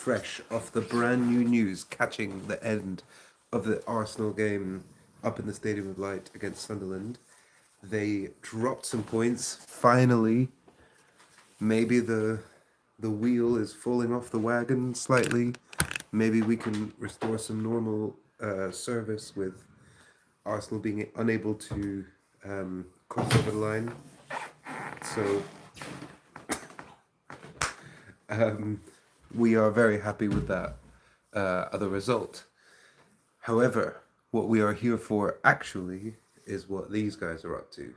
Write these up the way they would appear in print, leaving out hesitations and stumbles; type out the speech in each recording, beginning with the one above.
fresh off the brand new news, catching the end of the Arsenal game up in the Stadium of Light against Sunderland. They dropped some points. Finally, maybe the wheel is falling off the wagon slightly. Maybe we can restore some normal service with Arsenal being unable to cross over the line. So we are very happy with that other result. However, what we are here for actually is what these guys are up to.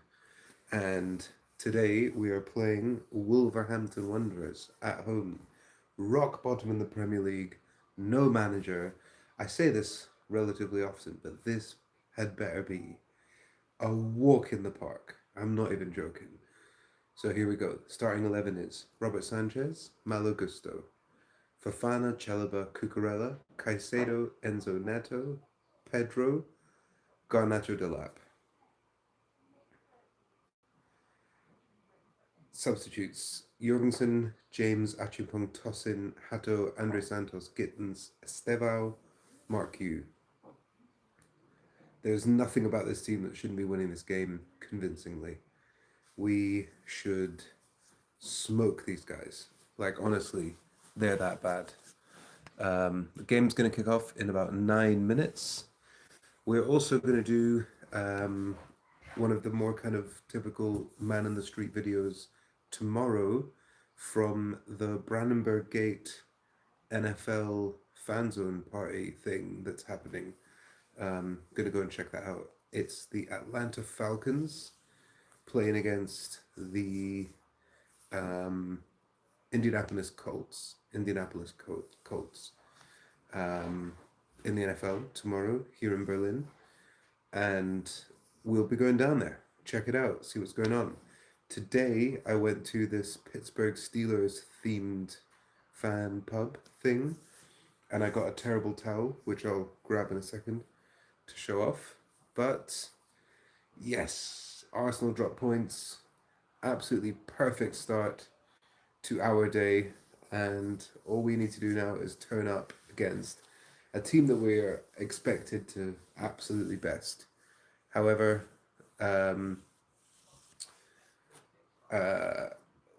And today we are playing Wolverhampton Wanderers at home. Rock bottom in the Premier League, no manager. I say this relatively often, but this had better be a walk in the park. I'm not even joking. So here we go. Starting 11 is Robert Sanchez, Malo Gusto, Fofana, Chalobah, Cucurella, Caicedo, Enzo Neto, Pedro, Garnacho Delap. Substitutes: Jorgensen, James, Achupong, Tosin, Hato, Andre Santos, Gittins, Estevao, Mark Yu. There's nothing about this team that shouldn't be winning this game convincingly. We should smoke these guys. Like, honestly, they're that bad. The game's going to kick off in about 9 minutes. We're also going to do one of the more kind of typical man in the street videos tomorrow from the Brandenburg Gate NFL fan zone party thing that's happening. Gonna go and check that out. It's the Atlanta Falcons playing against the Indianapolis Colts in the NFL tomorrow here in Berlin, and we'll be going down there, check it out, see what's going on. Today I went to this Pittsburgh Steelers themed fan pub thing, and I got a terrible towel, which I'll grab in a second to show off. But yes, Arsenal dropped points. Absolutely perfect start to our day, and all we need to do now is turn up against a team that we are expected to absolutely best. However,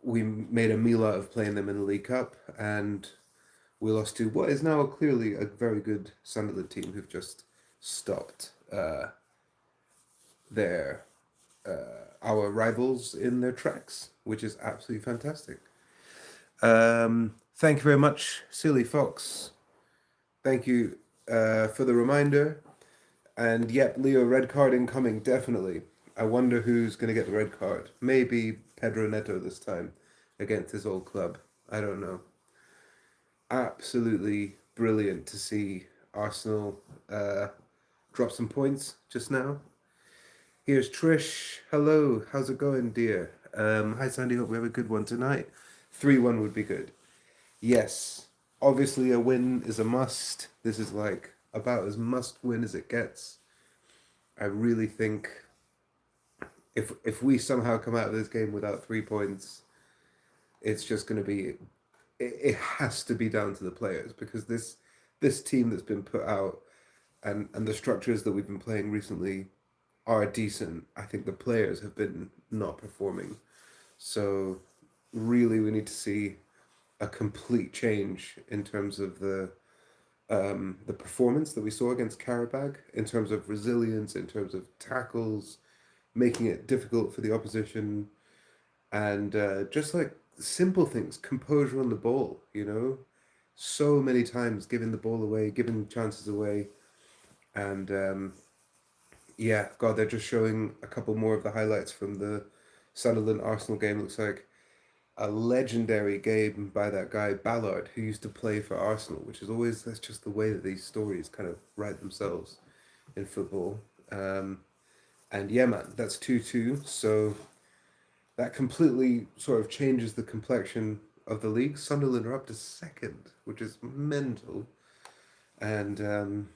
we made a meal out of playing them in the League Cup, and we lost to what is now clearly a very good Sunderland team who've just stopped our rivals in their tracks, which is absolutely fantastic. Thank you very much, Silly Fox. Thank you for the reminder. And yep, Leo, red card incoming, definitely. I wonder who's going to get the red card. Maybe Pedro Neto this time against his old club. I don't know. Absolutely brilliant to see Arsenal drop some points just now. Here's Trish. Hello, how's it going, dear? Hi, Sandy. Hope we have a good one tonight. 3-1 would be good. Yes, obviously a win is a must. This is like about as must win as it gets. I really think if we somehow come out of this game without 3 points, it's just going to be, it has to be down to the players, because this team that's been put out and the structures that we've been playing recently are decent. I think the players have been not performing. So really we need to see a complete change in terms of the performance that we saw against Karabakh, in terms of resilience, in terms of tackles, making it difficult for the opposition, and just like simple things, composure on the ball, so many times giving the ball away, giving chances away, and yeah, God, they're just showing a couple more of the highlights from the Sunderland Arsenal game. Looks like a legendary game by that guy Ballard, who used to play for Arsenal, which is always, that's just the way that these stories kind of write themselves in football. And yeah, man, that's 2-2. So that completely sort of changes the complexion of the league. Sunderland are up to second, which is mental. And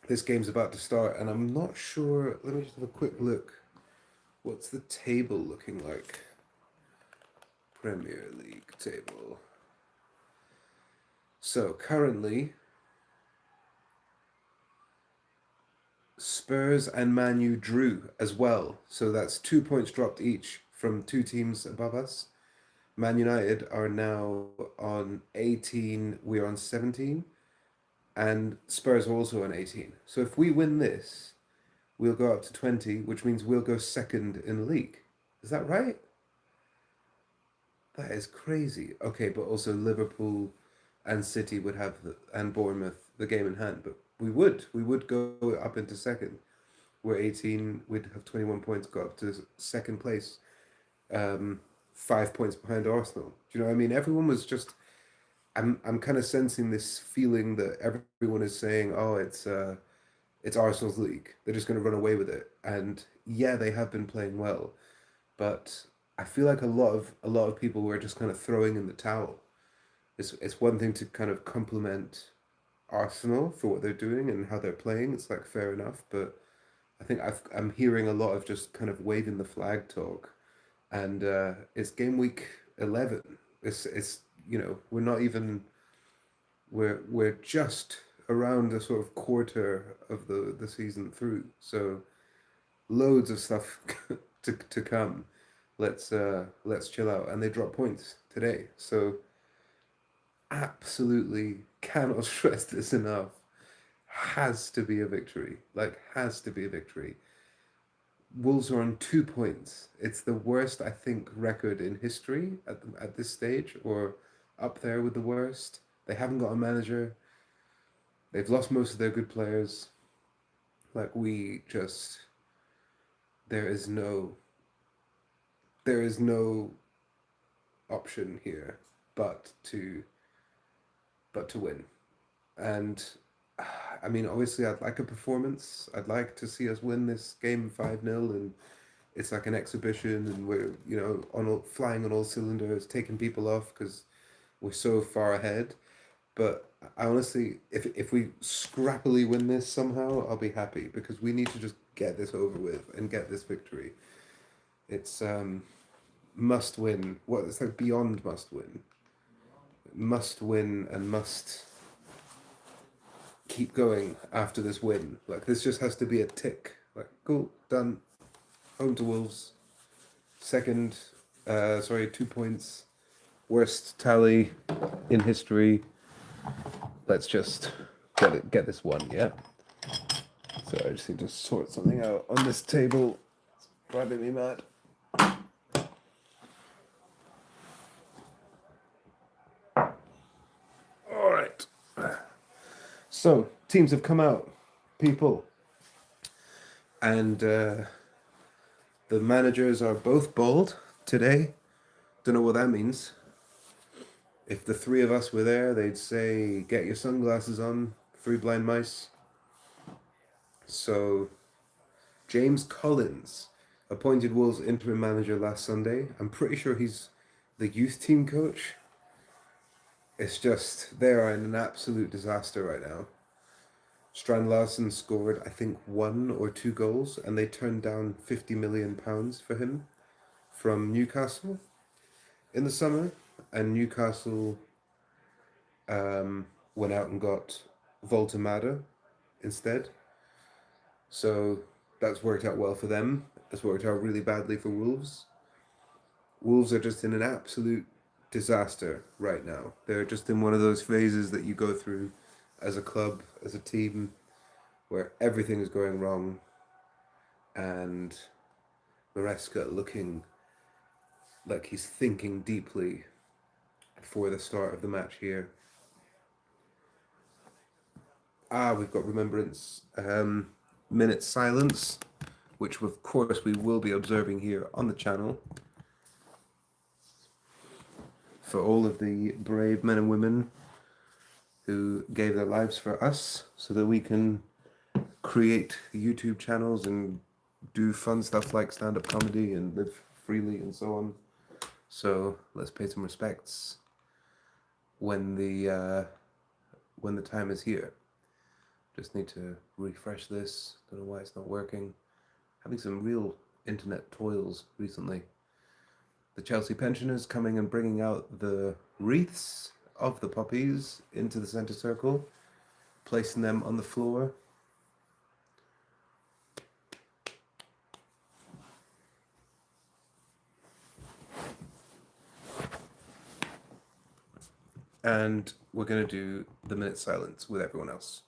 this game's about to start, and I'm not sure. Let me just have a quick look. What's the table looking like? Premier League table. So currently, Spurs and Man U drew as well. So that's 2 points dropped each from two teams above us. Man United are now on 18, we're on 17, and Spurs are also on 18. So if we win this, we'll go up to 20, which means we'll go second in the league. Is that right? That is crazy. Okay, but also Liverpool and City would have and Bournemouth the game in hand, but we would go up into second. We're 18, we'd have 21 points, go up to second place, 5 points behind Arsenal. Do you know what I mean? Everyone was just I'm kind of sensing this feeling that everyone is saying, "Oh, it's Arsenal's league. They're just going to run away with it." And yeah, they have been playing well, but I feel like a lot of people were just kind of throwing in the towel. It's one thing to kind of compliment Arsenal for what they're doing and how they're playing. It's like fair enough, but I think I'm hearing a lot of just kind of waving the flag talk, and it's game week 11. It's we're not even we're just around a sort of quarter of the season through, so loads of stuff to come. Let's chill out, and they drop points today, so absolutely cannot stress this enough. Has to be a victory, like has to be a victory. Wolves are on 2 points. It's the worst, I think, record in history at this stage, or up there with the worst. They haven't got a manager. They've lost most of their good players. Like we just, there is no, there is no option here but to, but to win. And I mean, obviously, I'd like a performance. I'd like to see us win this game 5-0, and it's like an exhibition, and we're flying on all cylinders, taking people off because we're so far ahead. But I honestly, if we scrappily win this somehow, I'll be happy because we need to just get this over with and get this victory. It's must win. What it's like beyond must win, and must keep going after this win. Like this just has to be a tick. Like cool, done. Home to Wolves. Second, 2 points. Worst tally in history. Let's just get this one, yeah. So I just need to sort something out on this table. It's driving me mad. All right. So teams have come out, people, and the managers are both bald today. Don't know what that means. If the three of us were there, they'd say, "Get your sunglasses on, three blind mice." So James Collins, appointed Wolves interim manager last Sunday. I'm pretty sure he's the youth team coach. It's just they are in an absolute disaster right now. Strand Larsen scored, I think, 1 or 2 goals, and they turned down £50 million for him from Newcastle in the summer. And Newcastle went out and got Voltemada instead. So that's worked out well for them. It's worked out really badly for Wolves. Wolves are just in an absolute disaster right now. They're just in one of those phases that you go through as a club, as a team, where everything is going wrong, and Maresca looking like he's thinking deeply for the start of the match here. We've got Remembrance minute silence, which of course we will be observing here on the channel for all of the brave men and women who gave their lives for us so that we can create YouTube channels and do fun stuff like stand-up comedy and live freely and so on. So let's pay some respects when the time is here. Just need to refresh this. Don't know why it's not working. Having some real internet toils recently. The Chelsea pensioners coming and bringing out the wreaths of the poppies into the center circle, placing them on the floor. And we're going to do the minute silence with everyone else.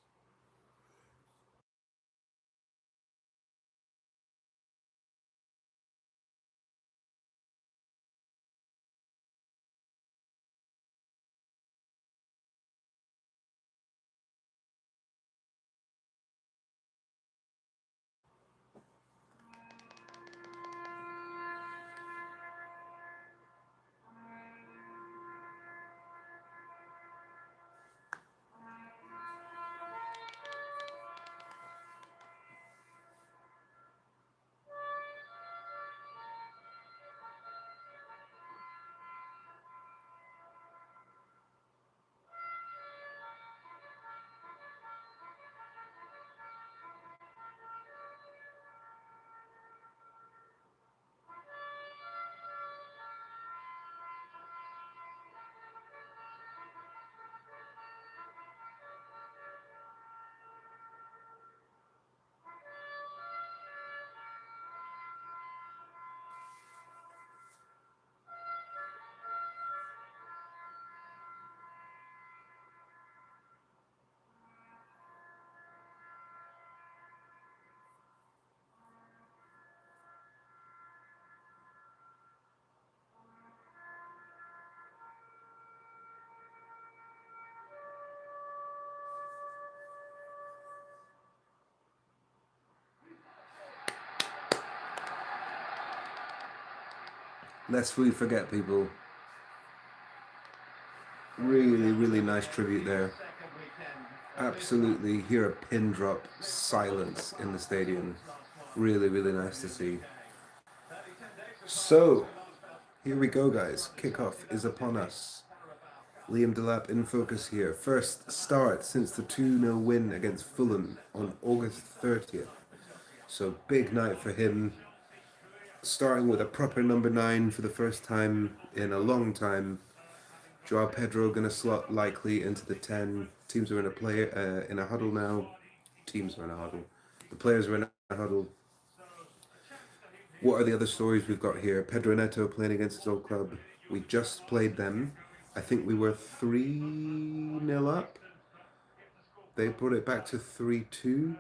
Lest we forget, people. Really, really nice tribute there. Absolutely hear a pin drop silence in the stadium. Really, really nice to see. So, here we go, guys. Kickoff is upon us. Liam Delap in focus here. First start since the 2-0 win against Fulham on August 30th. So, big night for him. Starting with a proper number 9 for the first time in a long time. Joao Pedro going to slot likely into the 10. Teams are in a huddle now. Teams are in a huddle. The players are in a huddle. What are the other stories we've got here? Pedro Neto playing against his old club. We just played them. I think we were 3-0 up. They brought it back to 3-2.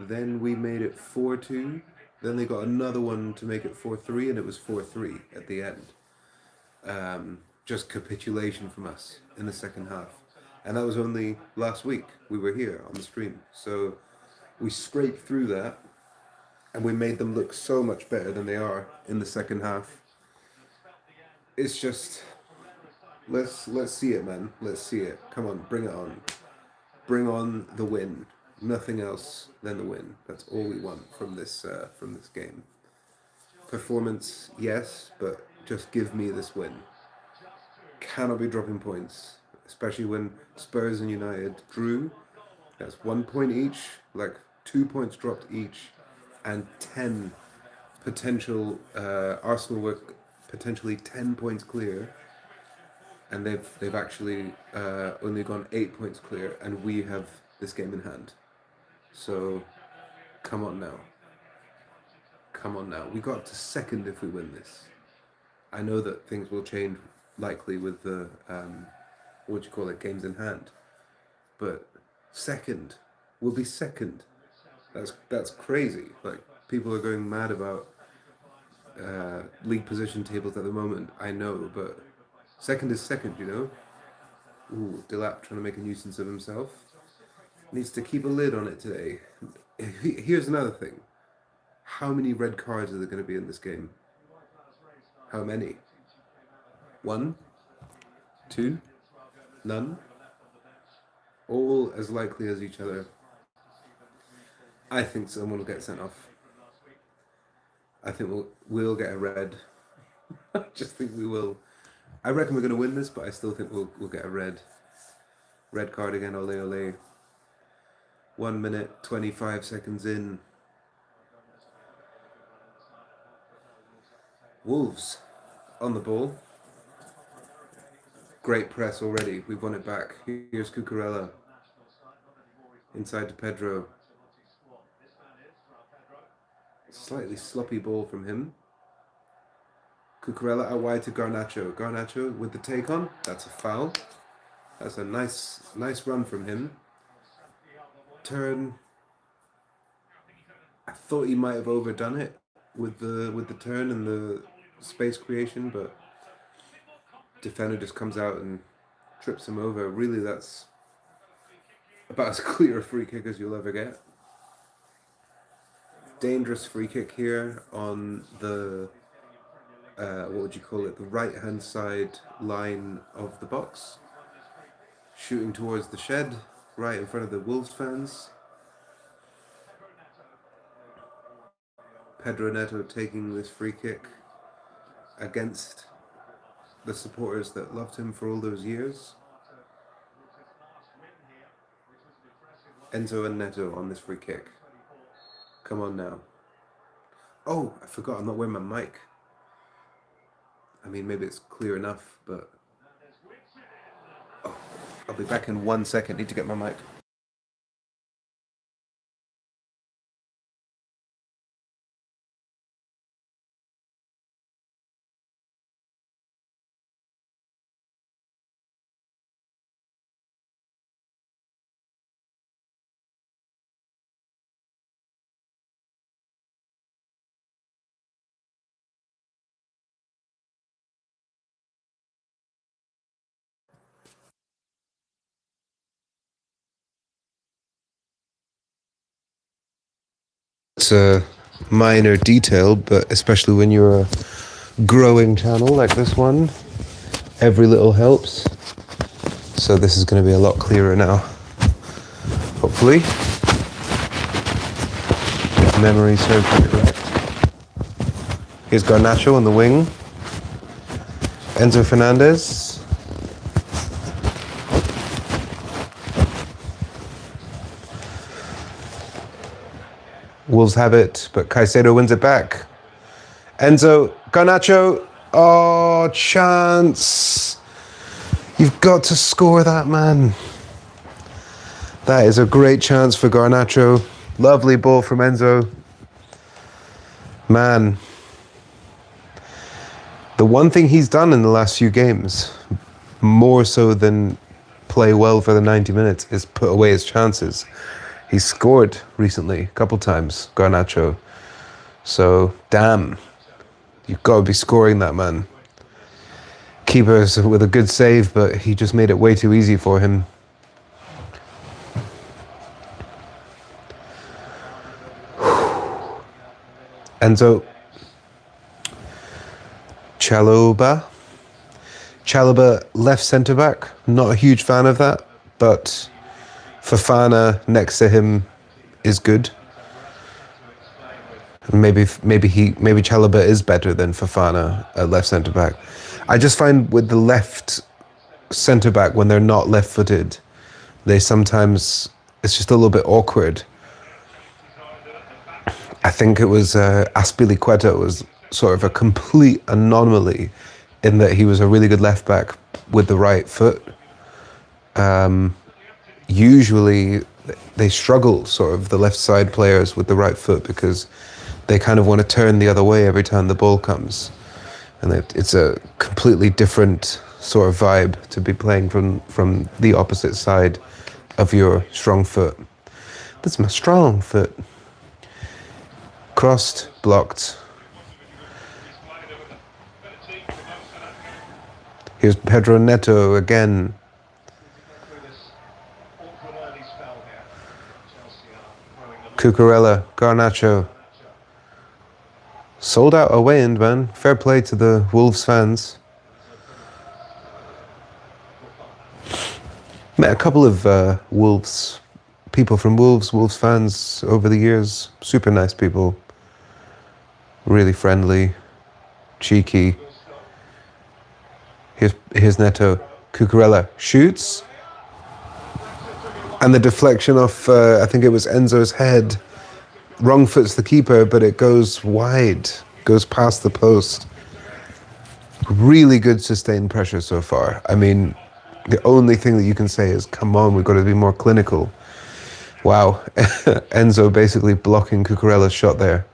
Then we made it 4-2. Then they got another one to make it 4-3, and it was 4-3 at the end. Just capitulation from us in the second half. And that was only last week. We were here on the stream. So we scraped through that, and we made them look so much better than they are in the second half. It's just, let's see it, man. Let's see it. Come on, bring it on. Bring on the win. Nothing else than the win. That's all we want from this game. Performance, yes, but just give me this win. Cannot be dropping points, especially when Spurs and United drew. That's 1 point each, like 2 points dropped each, and 10 potential. Arsenal were potentially 10 points clear, and they've actually only gone 8 points clear, and we have this game in hand. So, come on now. Come on now. We got to second if we win this. I know that things will change likely with the games in hand, but second, we'll be second. That's crazy. Like, people are going mad about league position tables at the moment. I know, but second is second, you know. Ooh, Delap trying to make a nuisance of himself. Needs to keep a lid on it today. Here's another thing. How many red cards are there going to be in this game? How many? 1? 2? None? All as likely as each other. I think someone will get sent off. I think we'll get a red. I just think we will. I reckon we're going to win this, but I still think we'll get a red card again. Ole ole. 1 minute 25 seconds in. Wolves on the ball. Great press already. We've won it back. Here's Cucurella. Inside to Pedro. Slightly sloppy ball from him. Cucurella out wide to Garnacho. Garnacho with the take on. That's a foul. That's a nice run from him. Turn. I thought he might have overdone it with the turn and the space creation, but defender just comes out and trips him over. Really, that's about as clear a free kick as you'll ever get. Dangerous free kick here on the what would you call it? The right-hand side line of the box. Shooting towards the shed, right in front of the Wolves fans. Pedro Neto taking this free kick against the supporters that loved him for all those years. Enzo and Neto on this free kick. Come on now. Oh, I forgot, I'm not wearing my mic. I mean, maybe it's clear enough, but... Oh, I'll be back in 1 second. Need to get my mic. It's a minor detail, but especially when you're a growing channel like this one, every little helps. So this is going to be a lot clearer now, hopefully, if memory serves me correct. Here's Garnacho on the wing. Enzo Fernandez. Wolves have it, but Caicedo wins it back. Enzo, Garnacho. Oh, chance. You've got to score that, man. That is a great chance for Garnacho. Lovely ball from Enzo. Man. The one thing he's done in the last few games, more so than play well for the 90 minutes, is put away his chances. He's scored recently, a couple times, Garnacho. So, damn. You've got to be scoring that, man. Keeper's with a good save, but he just made it way too easy for him. Enzo. Chalobah, left centre-back. Not a huge fan of that, but Fofana next to him is good. Maybe Chalobah is better than Fofana at left centre-back. I just find with the left centre-back, when they're not left-footed, they sometimes, it's just a little bit awkward. I think it was Azpilicueta was sort of a complete anomaly in that he was a really good left-back with the right foot. Usually they struggle, sort of, the left side players with the right foot, because they kind of want to turn the other way every time the ball comes. And it's a completely different sort of vibe to be playing from the opposite side of your strong foot. That's my strong foot. Crossed, blocked. Here's Pedro Neto again. Cucurella, Garnacho. Sold out away end, man. Fair play to the Wolves fans. Met a couple of people from Wolves fans over the years. Super nice people. Really friendly, cheeky. Here's Neto. Cucurella shoots. And the deflection off, I think it was Enzo's head. Wrong foot's the keeper, but it goes wide. Goes past the post. Really good sustained pressure so far. I mean, the only thing that you can say is, come on, we've got to be more clinical. Wow. Enzo basically blocking Cucurella's shot there.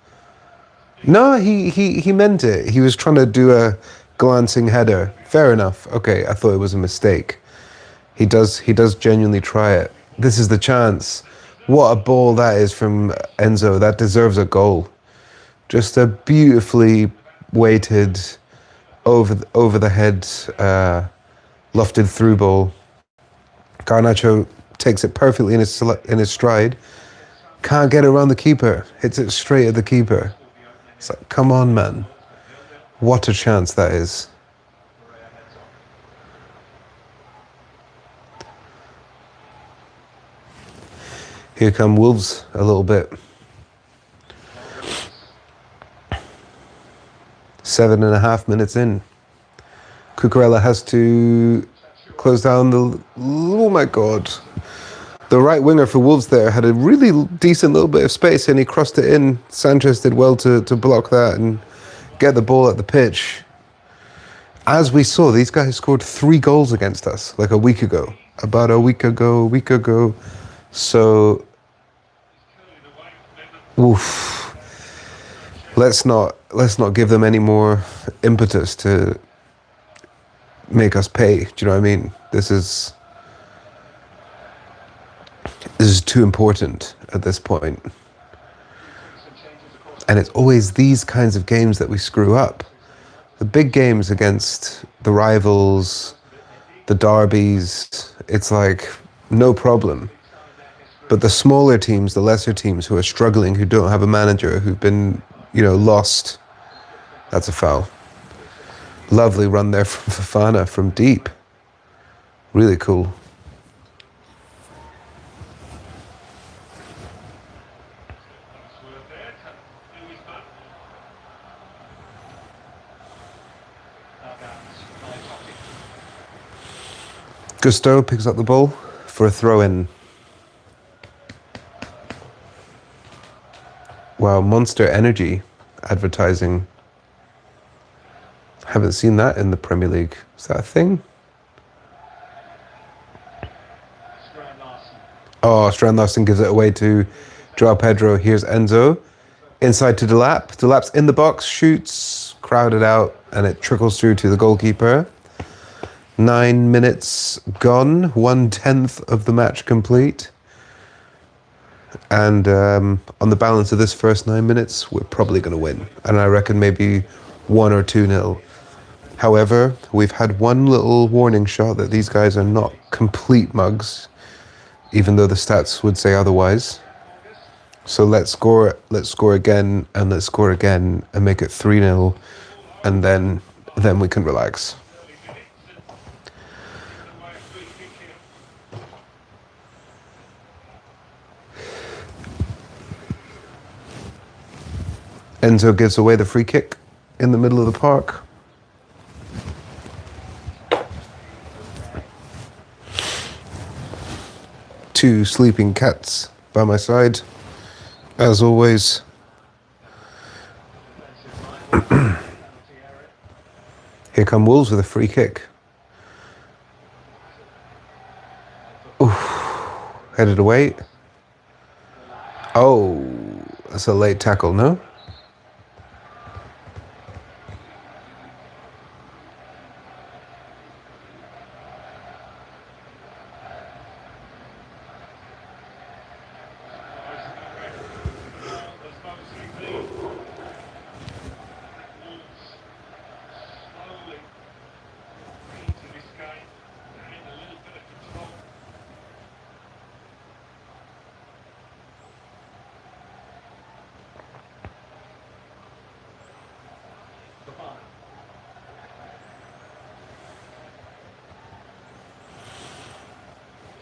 No, he meant it. He was trying to do a glancing header. Fair enough. Okay, I thought it was a mistake. He does genuinely try it. This is the chance. What a ball that is from Enzo. That deserves a goal. Just a beautifully weighted over the head lofted through ball. Garnacho takes it perfectly in his stride. Can't get around the keeper. Hits it straight at the keeper. It's like, come on, man. What a chance that is. Here come Wolves a little bit. 7.5 minutes in. Cucurella has to close down the... Oh my God. The right winger for Wolves there had a really decent little bit of space and he crossed it in. Sanchez did well to block that and get the ball at the pitch. As we saw, these guys scored 3 goals against us like a week ago. About a week ago. So, oof. Let's not give them any more impetus to make us pay. Do you know what I mean? This is too important at this point. And it's always these kinds of games that we screw up. The big games against the rivals, the derbies, it's like no problem. But the smaller teams, the lesser teams who are struggling, who don't have a manager, who've been, lost, that's a foul. Lovely run there from Fofana from deep. Really cool. Gusto picks up the ball for a throw-in. Wow, Monster Energy advertising. Haven't seen that in the Premier League. Is that a thing? Oh, Strand Larsen gives it away to Joao Pedro. Here's Enzo. Inside to Delap. Delap's in the box, shoots, crowded out, and it trickles through to the goalkeeper. 9 minutes gone, 1/10 of the match complete. And on the balance of this first 9 minutes, we're probably going to win. And I reckon maybe 1 or 2-0. However, we've had one little warning shot that these guys are not complete mugs, even though the stats would say otherwise. So let's score again, and let's score again, and make it 3-0, and then we can relax. Enzo gives away the free kick in the middle of the park. Two sleeping cats by my side, as always. Here come Wolves with a free kick. Oof. Headed away. Oh, that's a late tackle, no?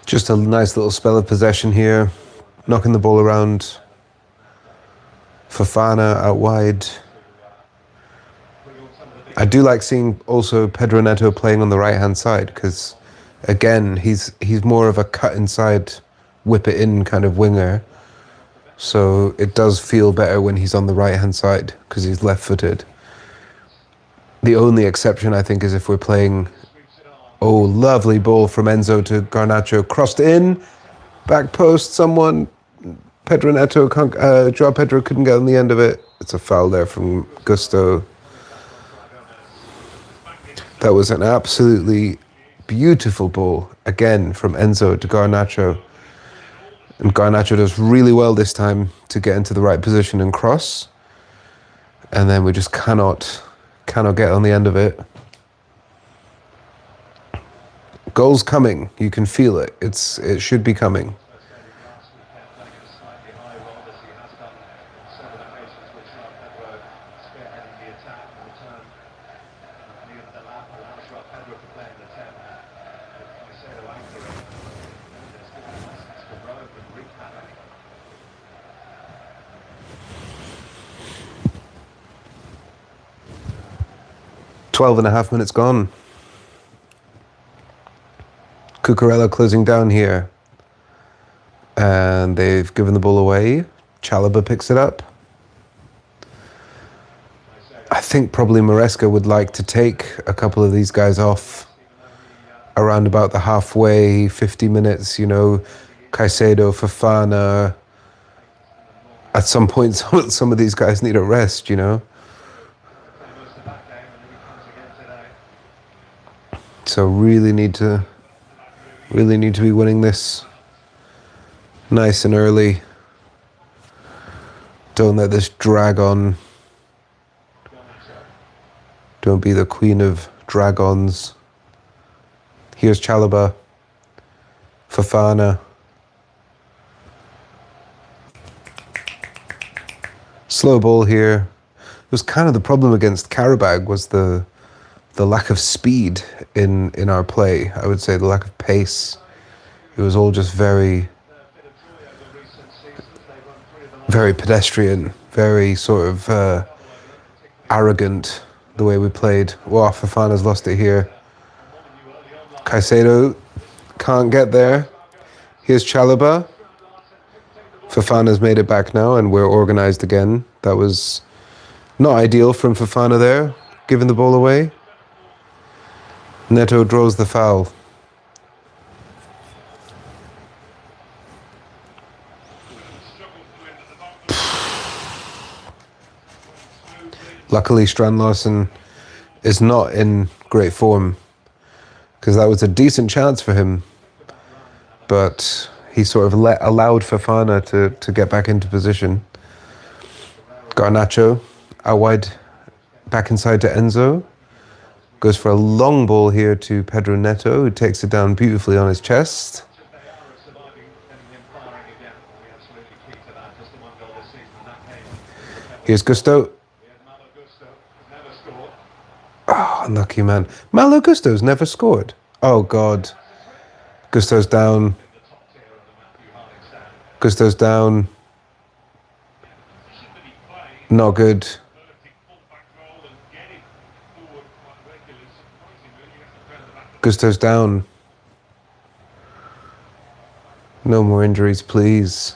Just a nice little spell of possession here, knocking the ball around. Fofana out wide. I do like seeing also Pedro Neto playing on the right-hand side because, again, he's more of a cut inside, whip it in kind of winger. So it does feel better when he's on the right-hand side because he's left-footed. The only exception, I think, is if we're playing... Oh, lovely ball from Enzo to Garnacho. Crossed in. Back post, someone... Pedro Neto, Joao Pedro couldn't get on the end of it. It's a foul there from Gusto. That was an absolutely beautiful ball, again, from Enzo to Garnacho. And Garnacho does really well this time to get into the right position and cross. And then we just cannot get on the end of it. Goal's coming. You can feel it. It should be coming. Twelve and a half minutes gone. Cucurella closing down here. And they've given the ball away. Chalobah picks it up. I think probably Maresca would like to take a couple of these guys off around about the halfway, 50 minutes, you know, Caicedo, Fofana. At some point, some of these guys need a rest, you know. So really need to be winning this nice and early. Don't let this drag on. Don't be the queen of dragons. Here's Chalobah. Fofana. Slow ball here. It was kind of the problem against Karabag was the lack of speed in our play. I would say the lack of pace. It was all just very pedestrian, very sort of arrogant the way we played. Wow, Fofana's lost it here. Caicedo can't get there. Here's Chalobah. Fofana's made it back now and we're organised again. That was not ideal from Fofana there, giving the ball away. Neto draws the foul. Luckily, Strand Larsen is not in great form because that was a decent chance for him. But he sort of allowed Fofana to get back into position. Garnacho out wide, back inside to Enzo. Goes for a long ball here to Pedro Neto, who takes it down beautifully on his chest. Here's Gusto. Oh, unlucky man. Malo Gusto's never scored. Oh, God. Gusto's down. Gusto's down. Not good. Gusto's down. No more injuries, please.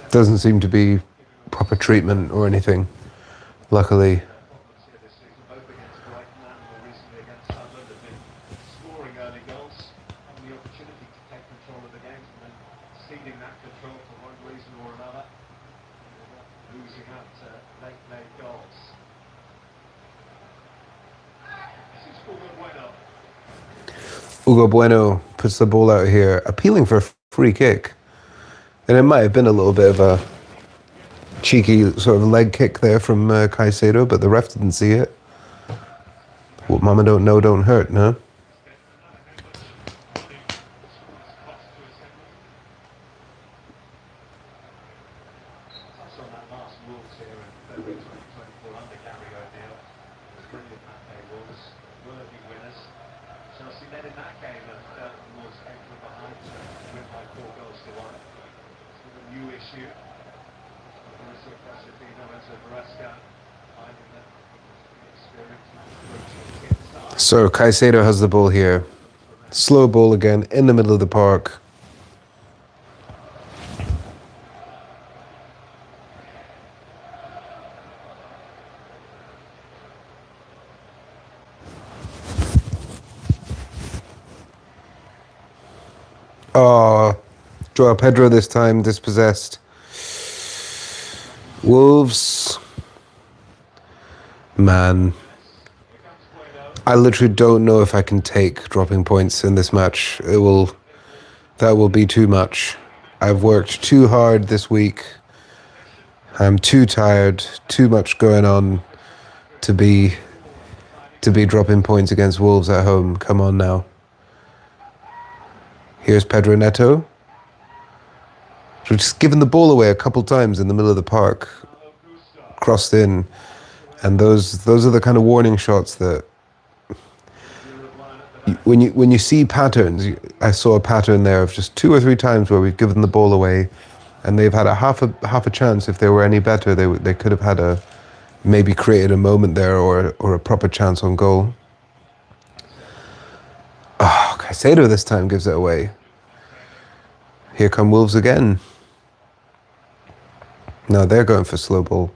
Doesn't seem to be proper treatment or anything, luckily. Hugo Bueno puts the ball out here, appealing for a free kick. And it might have been a little bit of a cheeky sort of leg kick there from Caicedo, but the ref didn't see it. What mama don't know don't hurt, no? So Caicedo has the ball here. Slow ball again in the middle of the park. Oh, Joao Pedro this time dispossessed. Wolves. Man. I literally don't know if I can take dropping points in this match. That will be too much. I've worked too hard this week. I'm too tired, too much going on to be dropping points against Wolves at home. Come on now. Here's Pedro Neto. Just given the ball away a couple times in the middle of the park. Crossed in. And those are the kind of warning shots that when you see patterns, I saw a pattern there of just 2 or 3 times where we've given the ball away and they've had a half a chance. If they were any better, they could have had maybe created a moment there or a proper chance on goal. Oh, Caicedo this time gives it away. Here come Wolves again. No, they're going for slow ball.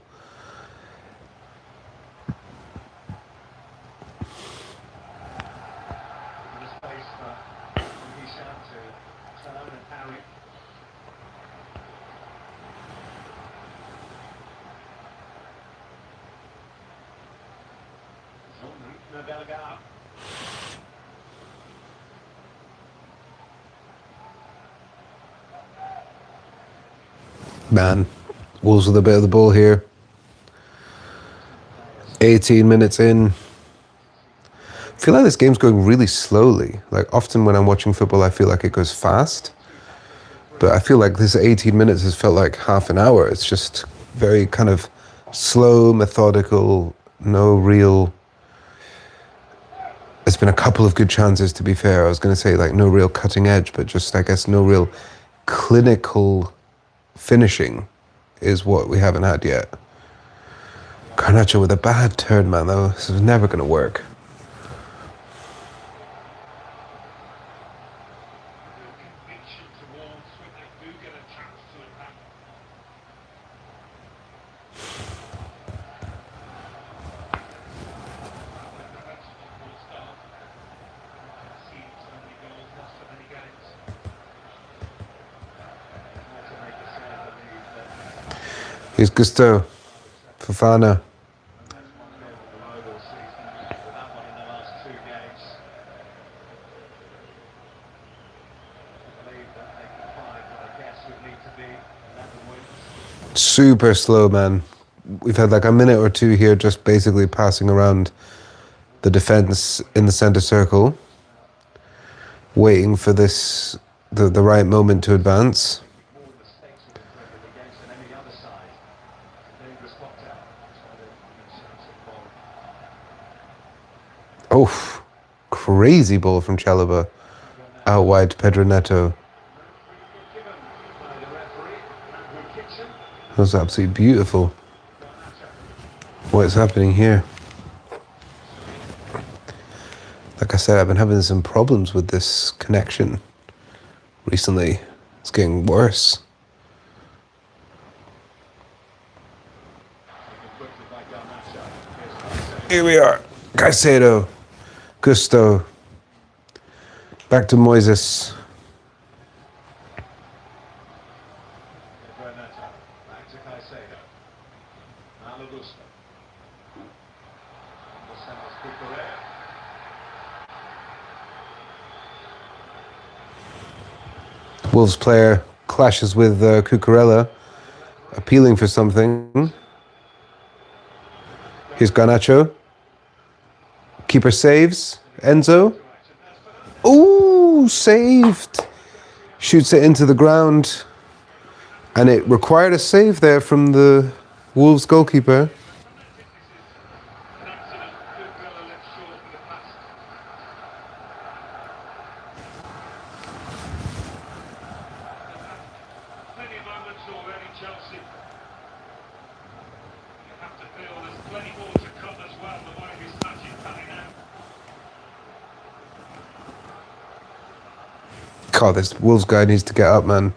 Man, Wolves with a bit of the ball here. 18 minutes in. I feel like this game's going really slowly. Like often when I'm watching football, I feel like it goes fast. But I feel like this 18 minutes has felt like half an hour. It's just very kind of slow, methodical, no real... There's been a couple of good chances, to be fair. I was going to say like no real cutting edge, but just, I guess, no real clinical finishing is what we haven't had yet. Garnacho with a bad turn, man, though. This is never going to work. Here's Gusto, Fofana. Super slow, man. We've had like a minute or two here just basically passing around the defense in the center circle, waiting for the right moment to advance. Oh, crazy ball from Chalobah. Out wide to Pedro Neto. That was absolutely beautiful. What's happening here? Like I said, I've been having some problems with this connection recently. It's getting worse. Here we are. Caicedo. Gusto. Back to Moises. Wolves player clashes with Cucurella, appealing for something. Here's Garnacho. Keeper saves. Enzo. Ooh, saved. Shoots it into the ground. And it required a save there from the Wolves goalkeeper. God, this Wolves guy needs to get up, man.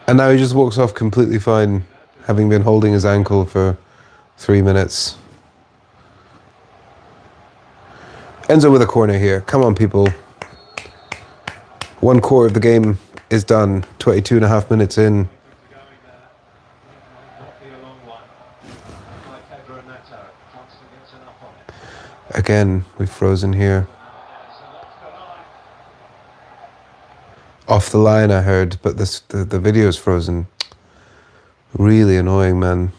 And now he just walks off completely fine, having been holding his ankle for 3 minutes. Enzo with a corner here. Come on, people. 1/4 of the game is done. 22 and a half minutes in. Again, we've frozen here. Off the line, I heard, but the video's frozen. Really annoying, man.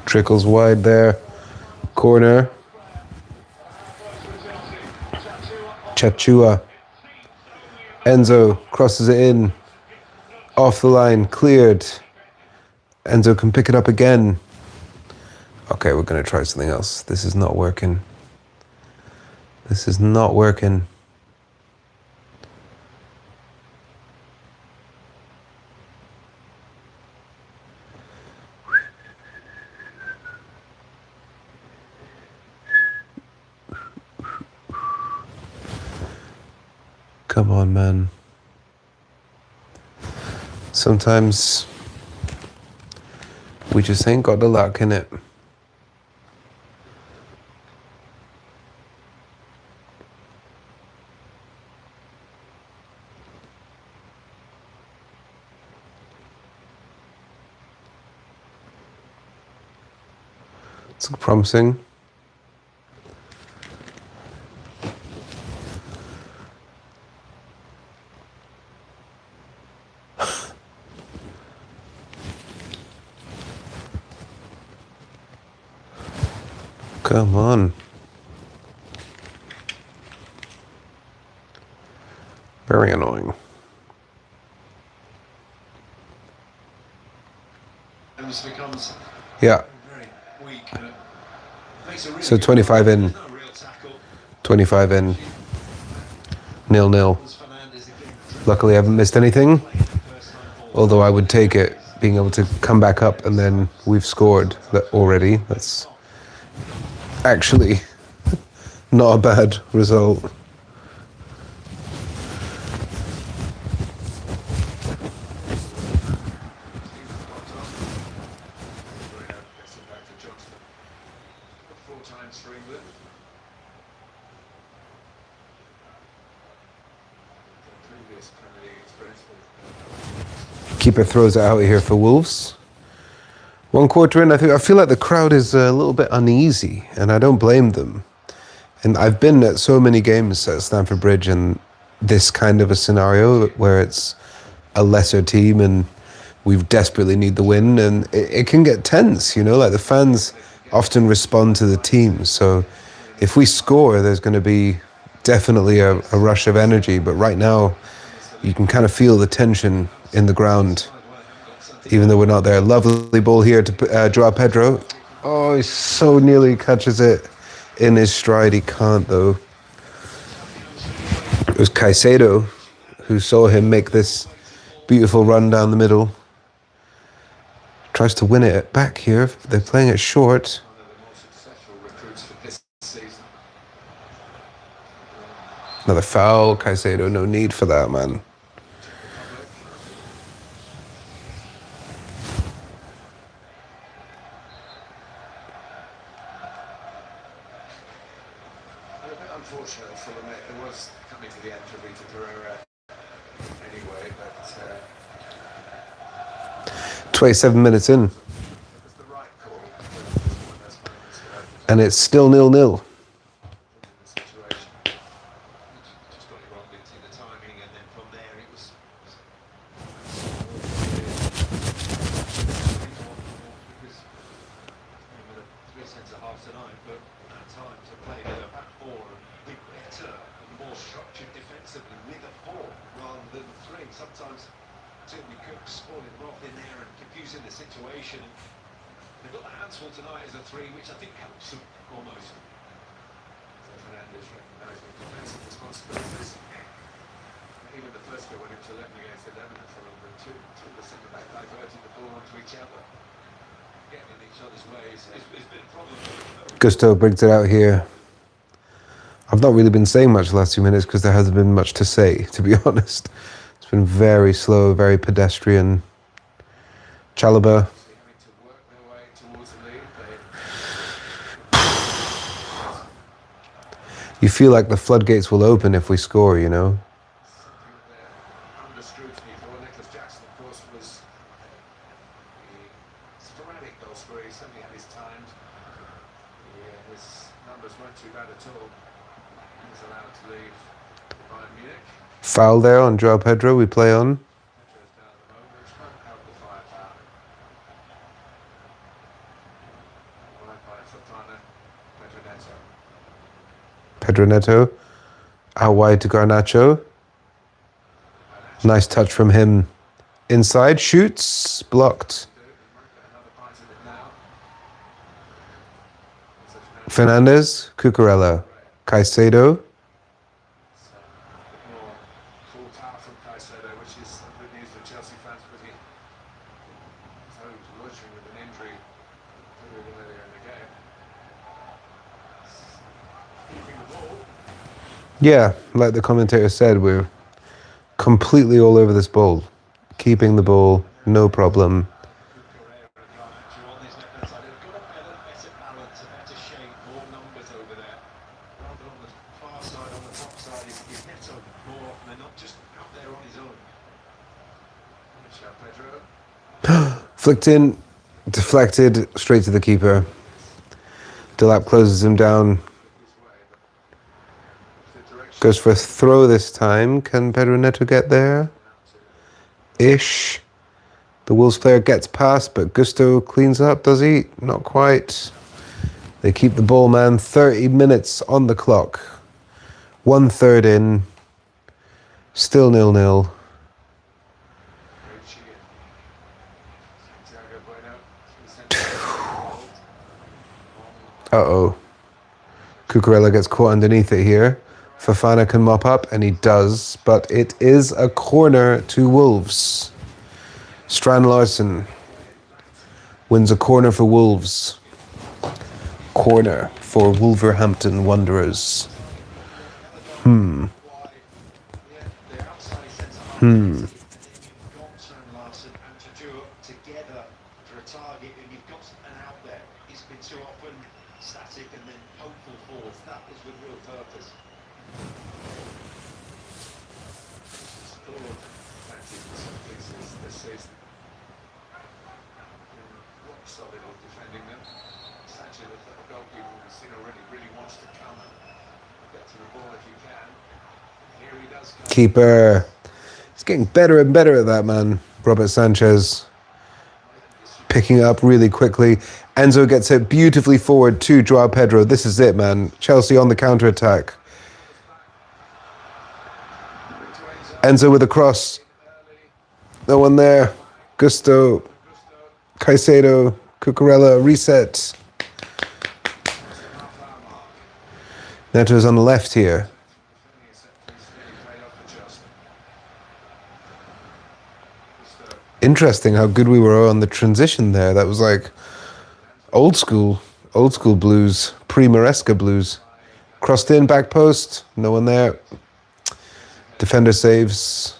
Trickles wide there. Corner. Chachua. Enzo crosses it in. Off the line, cleared. Enzo can pick it up again. Okay, we're going to try something else. This is not working. This is not working. Come on, man. Sometimes we just ain't got the luck in it. It's promising. Come on. Very annoying. Yeah. So 25 in. 25 in. 0-0. Luckily I haven't missed anything. Although I would take it, being able to come back up and then we've scored that already. That's actually not a bad result. Keeper throws it out here for Wolves. 1/4 in, I feel like the crowd is a little bit uneasy, and I don't blame them. And I've been at so many games at Stamford Bridge in this kind of a scenario where it's a lesser team and we desperately need the win, and it can get tense, you know, like the fans often respond to the team. So if we score, there's going to be definitely a rush of energy. But right now, you can kind of feel the tension in the ground, even though we're not there. Lovely ball here to Joao Pedro. Oh, he so nearly catches it in his stride. He can't, though. It was Caicedo who saw him make this beautiful run down the middle. Tries to win it back here. They're playing it short. Another foul, Caicedo. No need for that, man. Unfortunately for them, it was coming to the end for Rita Pereira anyway, but 27 minutes in. And it's still 0-0. Sometimes Timmy Cook's falling off in there and confusing the situation. They've got the hands full tonight as a 3, which I think helps them almost. So Fernandes recognising defensive responsibilities. even the first goal went into 11 against 11 for a number two. Two of the centre back diverted the ball onto each other, getting in each other's ways. It's been a problem. Gusto brings it out here. I've not really been saying much the last 2 minutes because there hasn't been much to say, to be honest. It's been very slow, very pedestrian. Chalobah. Having to work their way towards the lead. You feel like the floodgates will open if we score, you know? Something that they're under scrutiny for. Nicholas Jackson, of course, was a sporadic goal scorer. He certainly had his times. His numbers weren't too bad at all. He was allowed to leave Bayern Munich. Foul there on Joao Pedro, we play on. Pedro's down at the moment, which won't help the firepower. Right by Fofana, Pedro Neto. Pedro Neto. Out wide to Garnacho. Nice touch from him. Inside, shoots, blocked. Another bite of it now. Fernandez, Cucurella, Caicedo. More full power from Caicedo, which is some good news for Chelsea fans, but he was loitering with an injury earlier in the game. Keeping the ball. Yeah, like the commentator said, we're completely all over this ball. Keeping the ball, no problem. Correa and Garnacho on these left-hand side. They've got a better balance, a better shape, more numbers over there. Rather on the far side, on the top side, is Neto more, and they're not just out there on his own. Joao Pedro. Flicked in, deflected, straight to the keeper. Delap closes him down. Goes for a throw this time. Can Pedro Neto get there? Ish. The Wolves player gets past, but Gusto cleans up, does he? Not quite. They keep the ball, man. 30 minutes on the clock. 1/3 in. Still 0-0. Uh-oh. Cucurella gets caught underneath it here. Fofana can mop up, and he does, but it is a corner to Wolves. Strand Larsen wins a corner for Wolves. Corner for Wolverhampton Wanderers. Together for a target, and you've got an out there. He's been too often static and then hopeful forwards. That was with real purpose. Scored plenty in some pieces this season. Rock solid on defending them. Sanchez, the goalkeeper we've seen already, really wants to come and get to the ball if you can. Here he does come. Keeper. He's getting better and better at that, man. Robert Sanchez. Picking up really quickly. Enzo gets it beautifully forward to Joao Pedro. This is it, man. Chelsea on the counter-attack. Enzo with a cross. No one there. Gusto. Caicedo. Cucurella. Reset. Neto's on the left here. Interesting how good we were on the transition there. That was like old school blues, pre-Maresca blues. Crossed in, back post, no one there. Defender saves.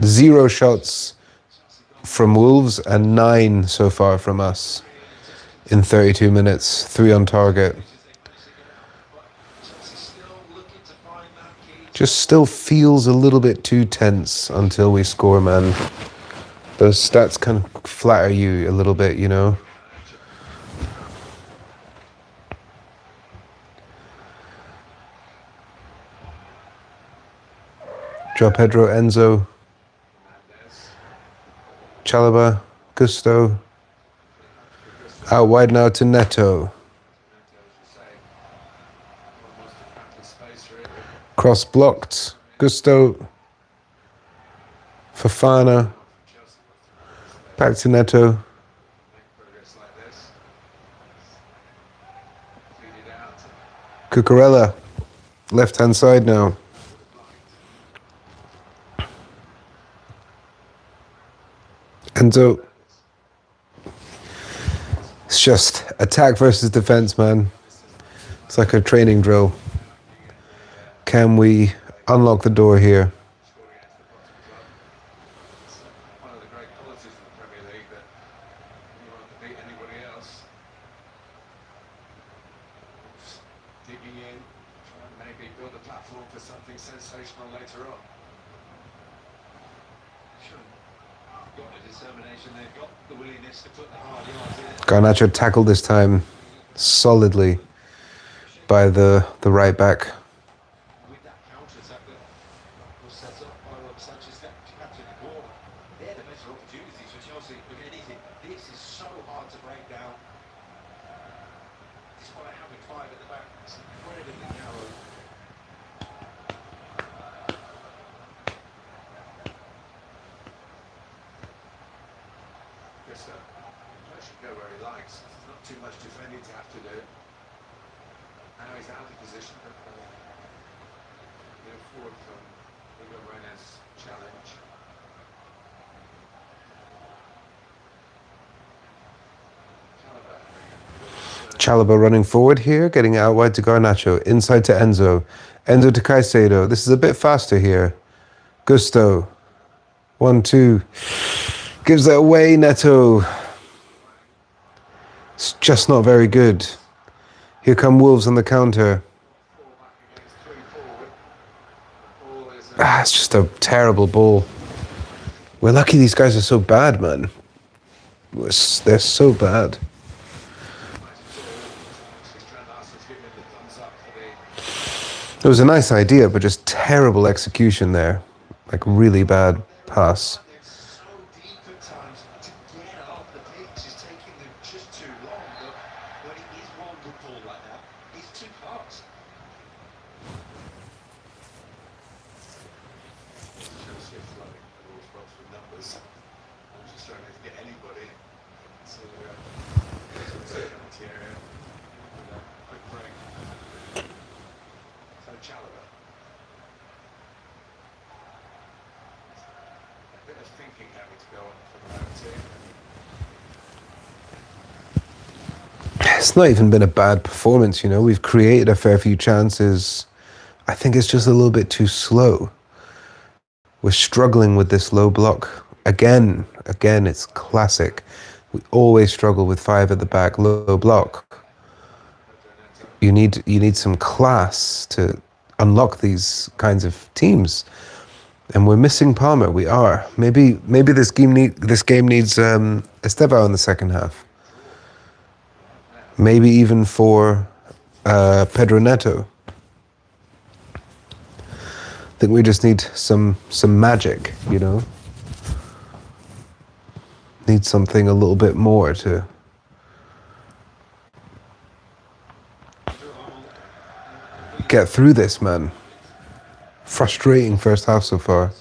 Zero shots from Wolves and 9 so far from us in 32 minutes, 3 on target. Just still feels a little bit too tense until we score, man. Those stats kind of flatter you a little bit, you know. Joao Pedro, Enzo. Chalobah, Gusto. Out wide now to Neto. Cross blocked. Gusto. Fofana. Back to Neto. make progress like this. Feed it out. Cucurella. Left-hand side now. Enzo. It's just attack versus defense, man. It's like a training drill. Can we unlock the door here? Scoring out to the bottom club. It's one of the great qualities of the Premier League that you won't beat anybody else. Digging in, trying to maybe build a platform for something sensational later on. Sure. Got the determination, they've got the willingness to put the hard yards in. Garnacho tackled this time solidly by the right back. With that counter-attack that was set up by Sanchez captured the corner. They're the better opportunities for Chelsea. If anything, this is so hard to break down. Despite having five at the back, it's incredibly narrow. Krista, he should go where he likes. There's not too much defending to have to do. Now he's out of position, but forward from Hugo Rena's challenge. Chalobah running forward here, getting out wide to Garnacho. Inside to Enzo. Enzo to Caicedo. This is a bit faster here. Gusto. 1-2. Gives that away, Neto. It's just not very good. Here come Wolves on the counter. It's just a terrible ball. We're lucky these guys are so bad, man. They're so bad. It was a nice idea, but just terrible execution there. Like, really bad pass. So deep at times to get off the pitch is taking them just too long, but when it is one good ball like that, it's too fast. Chelsea are flooding the Wolves box with numbers. I'm just struggling to get anybody to penalty area with a quick break. So Chalobah. A bit of thinking having to go on from the moment too. It's not even been a bad performance, you know. We've created a fair few chances. I think it's just a little bit too slow. We're struggling with this low block. Again, it's classic. We always struggle with five at the back, low block. You need some class to unlock these kinds of teams. And we're missing Palmer. We are. Maybe this game needs Estevao in the second half. Maybe even for Pedro Neto. I think we just need some magic, you know. Need something a little bit more to get through this, man. Frustrating first half so far.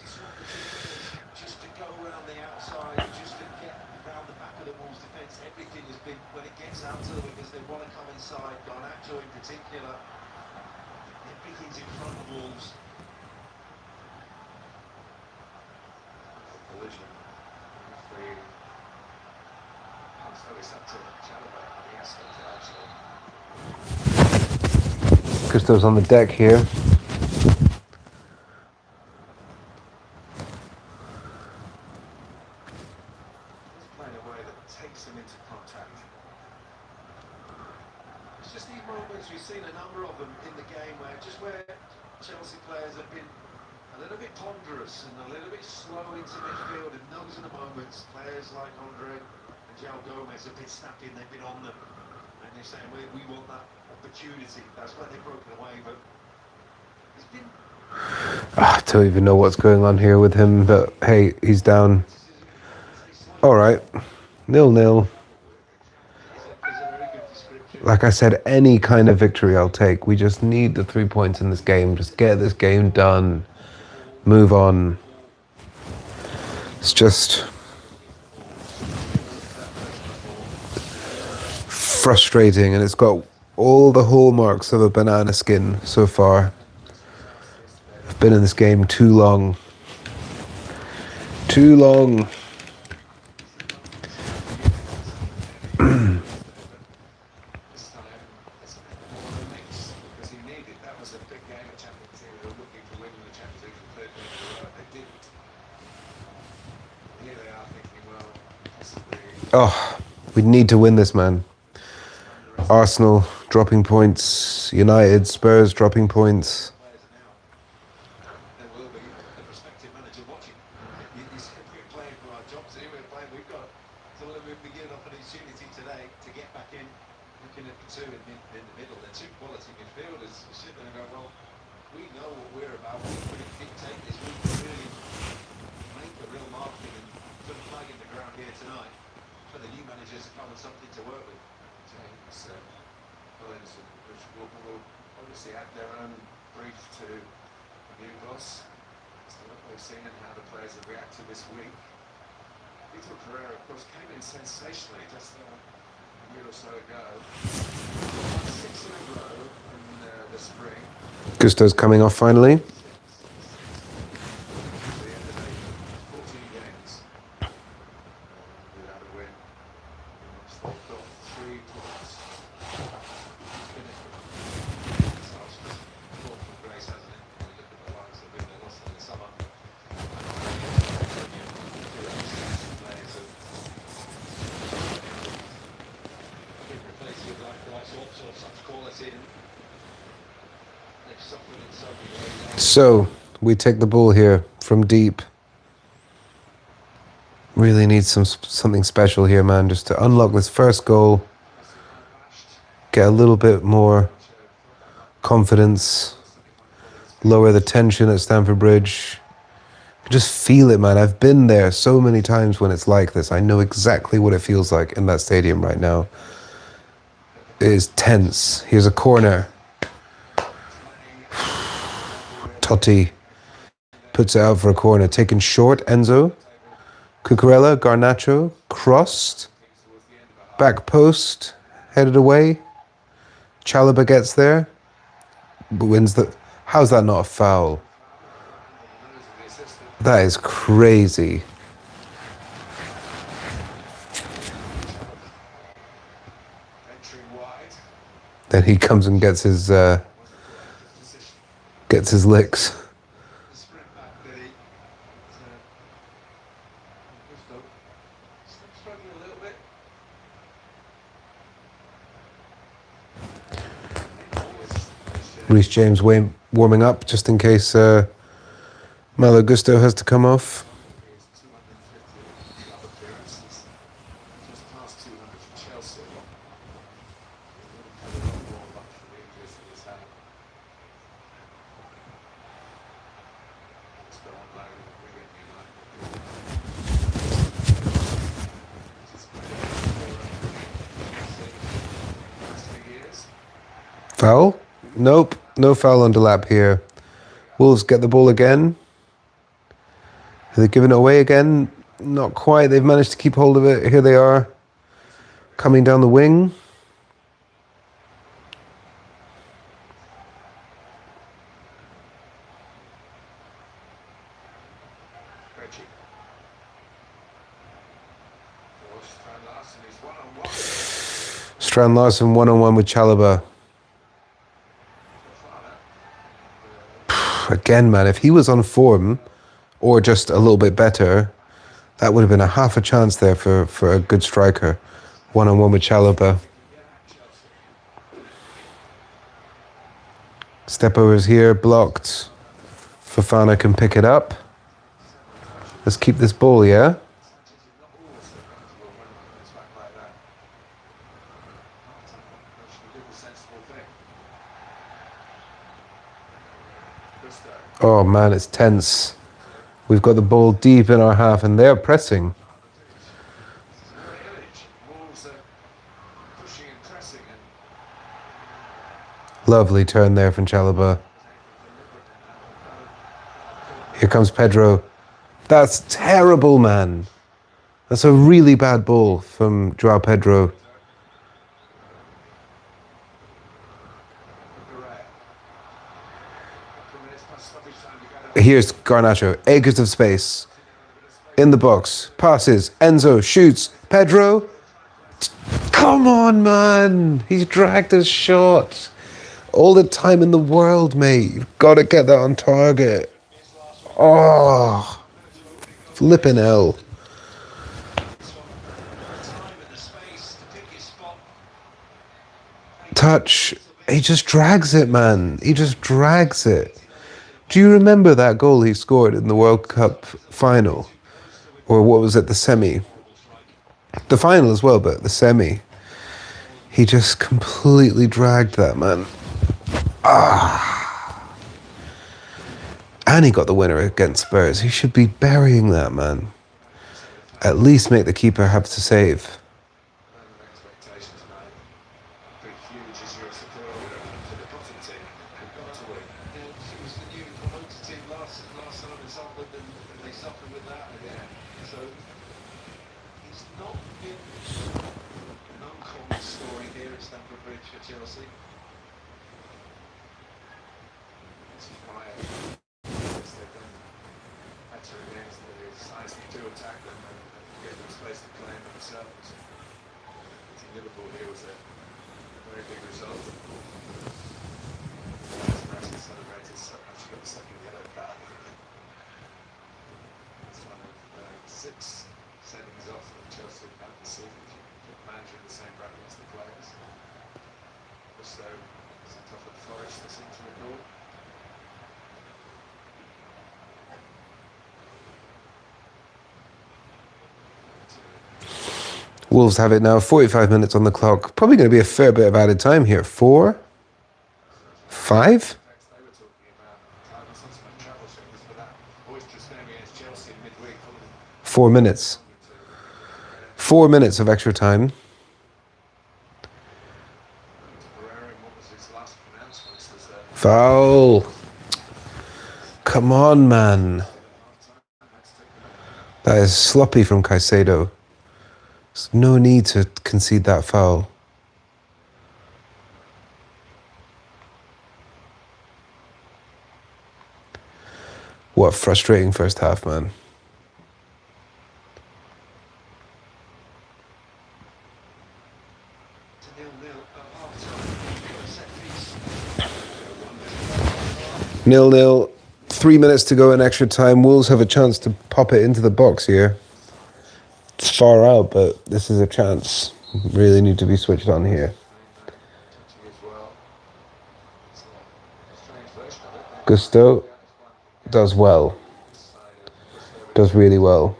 Just to go around the outside, just to get around the back of the Wolves' defence, everything has been, when it gets out to them, because they want to come inside, Garnacho in particular, everything's in front of Wolves. Collision. Referee. So it's up to Chalobah, and he has to actually. Gusto's on the deck here. Playing a way that takes them into contact. It's just these moments, we've seen a number of them in the game where Chelsea players have been a little bit ponderous and a little bit slow into midfield, and those are the moments players like Andre and João Gomez have been snapping, they've been on them, and they're saying we want that opportunity. That's why they've broken away, but it's been I don't even know what's going on here with him, but hey, he's down. All right, 0-0. Like I said, any kind of victory I'll take. We just need the 3 points in this game. Just get this game done. Move on. It's just frustrating, and it's got all the hallmarks of a banana skin so far. I've been in this game too long. Too long. This time, it's a bit more of a mix because he needed. That was a big game of Champions League. They were looking to win the Champions League for third game in a row. They didn't. Here they are thinking, well, possibly Oh, we need to win this, man. underestimate Arsenal dropping points, United, Spurs dropping points. players now. There will be the prospective manager watching. You said we're playing for our jobs here. We're playing. We've got. So we've been given an opportunity today to get back in. Looking at the two in the middle, they're two quality midfielders. You sit there and go, well, we know what we're about. We can dictate this. We can really make a real marking and put a flag in the ground here tonight for the new managers to come with something to work with. James Collins, which will obviously add their own brief to the new boss. So what they've seen and how the players have reacted this week. Vitor Pereira, of course, came in sensationally just a year or so ago. 6 in a row in the spring. Gusto's coming off finally. The end of April, 14 games without a win. They've got 3 points. Finished with fall from grace, hasn't it? When you look at the likes of who they lost in the summer. Players have been replaced with like such quality, and they've suffered in so many ways. So, we take the ball here from deep. Really need something special here, man, just to unlock this first goal. Get a little bit more confidence. Lower the tension at Stamford Bridge. Just feel it, man. I've been there so many times when it's like this. I know exactly what it feels like in that stadium right now. It is tense. Here's a corner. Totti puts it out for a corner. Taken short, Enzo. Cucurella, Garnacho, crossed. Back post, headed away. Chalobah gets there. But wins the... How's that not a foul? That is crazy. Then he comes and gets his licks. Reece James warming up just in case Malo Gusto has to come off. Foul? Nope, no foul on Delap here. Wolves get the ball again. Are they giving it away again? Not quite. They've managed to keep hold of it. Here they are, coming down the wing. Strand Larsen one-on-one with Chalobah. Again, man, if he was on form, or just a little bit better, that would have been a half a chance there for a good striker. One-on-one with Chalobah. Step overs here, blocked. Fofana can pick it up. Let's keep this ball, yeah? Oh man, it's tense. We've got the ball deep in our half and they're pressing. Lovely turn there from Chalobah. Here comes Pedro. That's terrible, man. That's a really bad ball from Joao Pedro. Here's Garnacho, acres of space. In the box, passes, Enzo shoots, Pedro. Come on, man! He's dragged his shot. All the time in the world, mate. You've got to get that on target. Oh, flipping hell. Touch. He just drags it, man. He just drags it. Do you remember that goal he scored in the World Cup final? Or what was it, the semi? The final as well, but the semi. He just completely dragged that, man. And he got the winner against Spurs. He should be burying that, man. At least make the keeper have to save. Liverpool here was a very big result. Celebrated so much, got the second yellow card. It's one of 6 sendings off of Chelsea at the season. The manager in the same bracket as the players. Also sent off at Forest, they seem to recall. Wolves have it now, 45 minutes on the clock. Probably going to be a fair bit of added time here. 4? 5? 4 minutes. 4 minutes of extra time. Foul. Come on, man. That is sloppy from Caicedo. There's no need to concede that foul. What a frustrating first half, man. Nil-nil. 3 minutes to go in extra time. Wolves have a chance to pop it into the box here. It's far out, but this is a chance. Really need to be switched on here. Gusto does well. Does really well.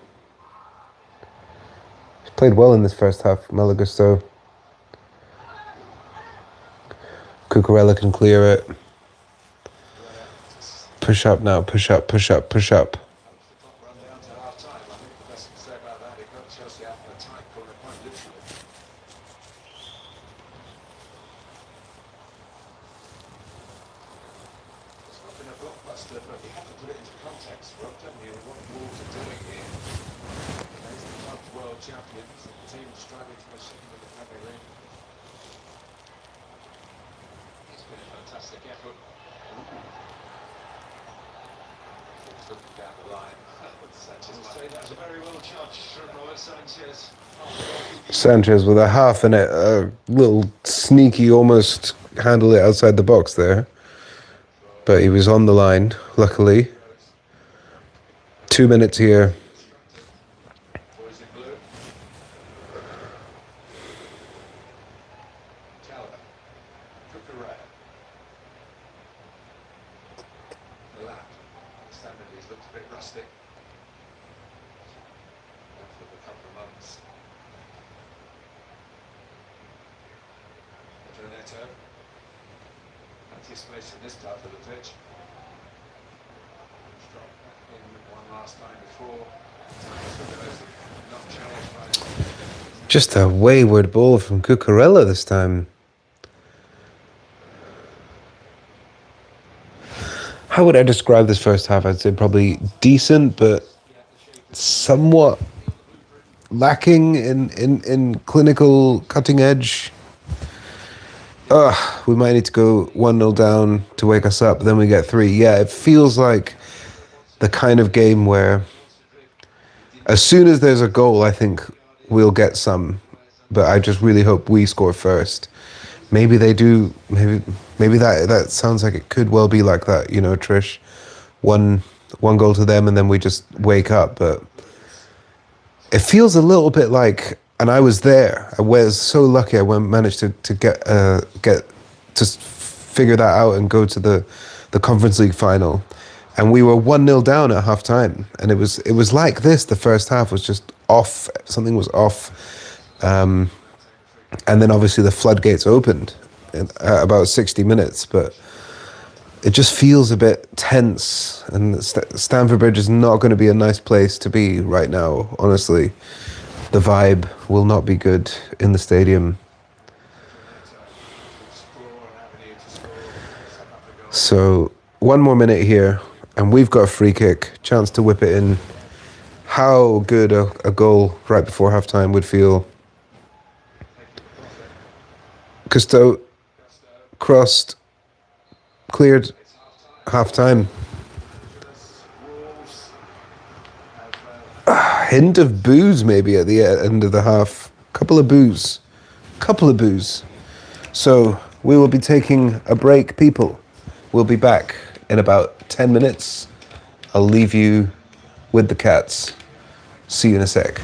He's played well in this first half, Malo Gusto. Cucurella can clear it. Push up now, push up, push up, push up. Sanchez with a half in it, a little sneaky, almost handle it outside the box there. But he was on the line, luckily. 2 minutes here. Just a wayward ball from Cucurella this time. How would I describe this first half? I'd say probably decent, but somewhat lacking in clinical cutting edge. We might need to go 1-0 down to wake us up, then we get three. Yeah, it feels like the kind of game where as soon as there's a goal, I think we'll get some. But I just really hope we score first. Maybe they do. Maybe that sounds like it could well be like that. You know, Trish, one one goal to them, and then we just wake up. But it feels a little bit like, and I was there. I was so lucky. I managed to get to figure that out and go to the Conference League final, and we were 1-0 down at half time, and it was like this. The first half was just off. Something was off, and then obviously the floodgates opened at about 60 minutes, but. It just feels a bit tense, and Stamford Bridge is not going to be a nice place to be right now, honestly. The vibe will not be good in the stadium. So, one more minute here, and we've got a free kick, chance to whip it in. How good a goal right before halftime would feel. Cousteau crossed, cleared, halftime. Hint of booze maybe at the end of the half. Couple of boos. So we will be taking a break, people. We'll be back in about 10 minutes. I'll leave you with the cats. See you in a sec.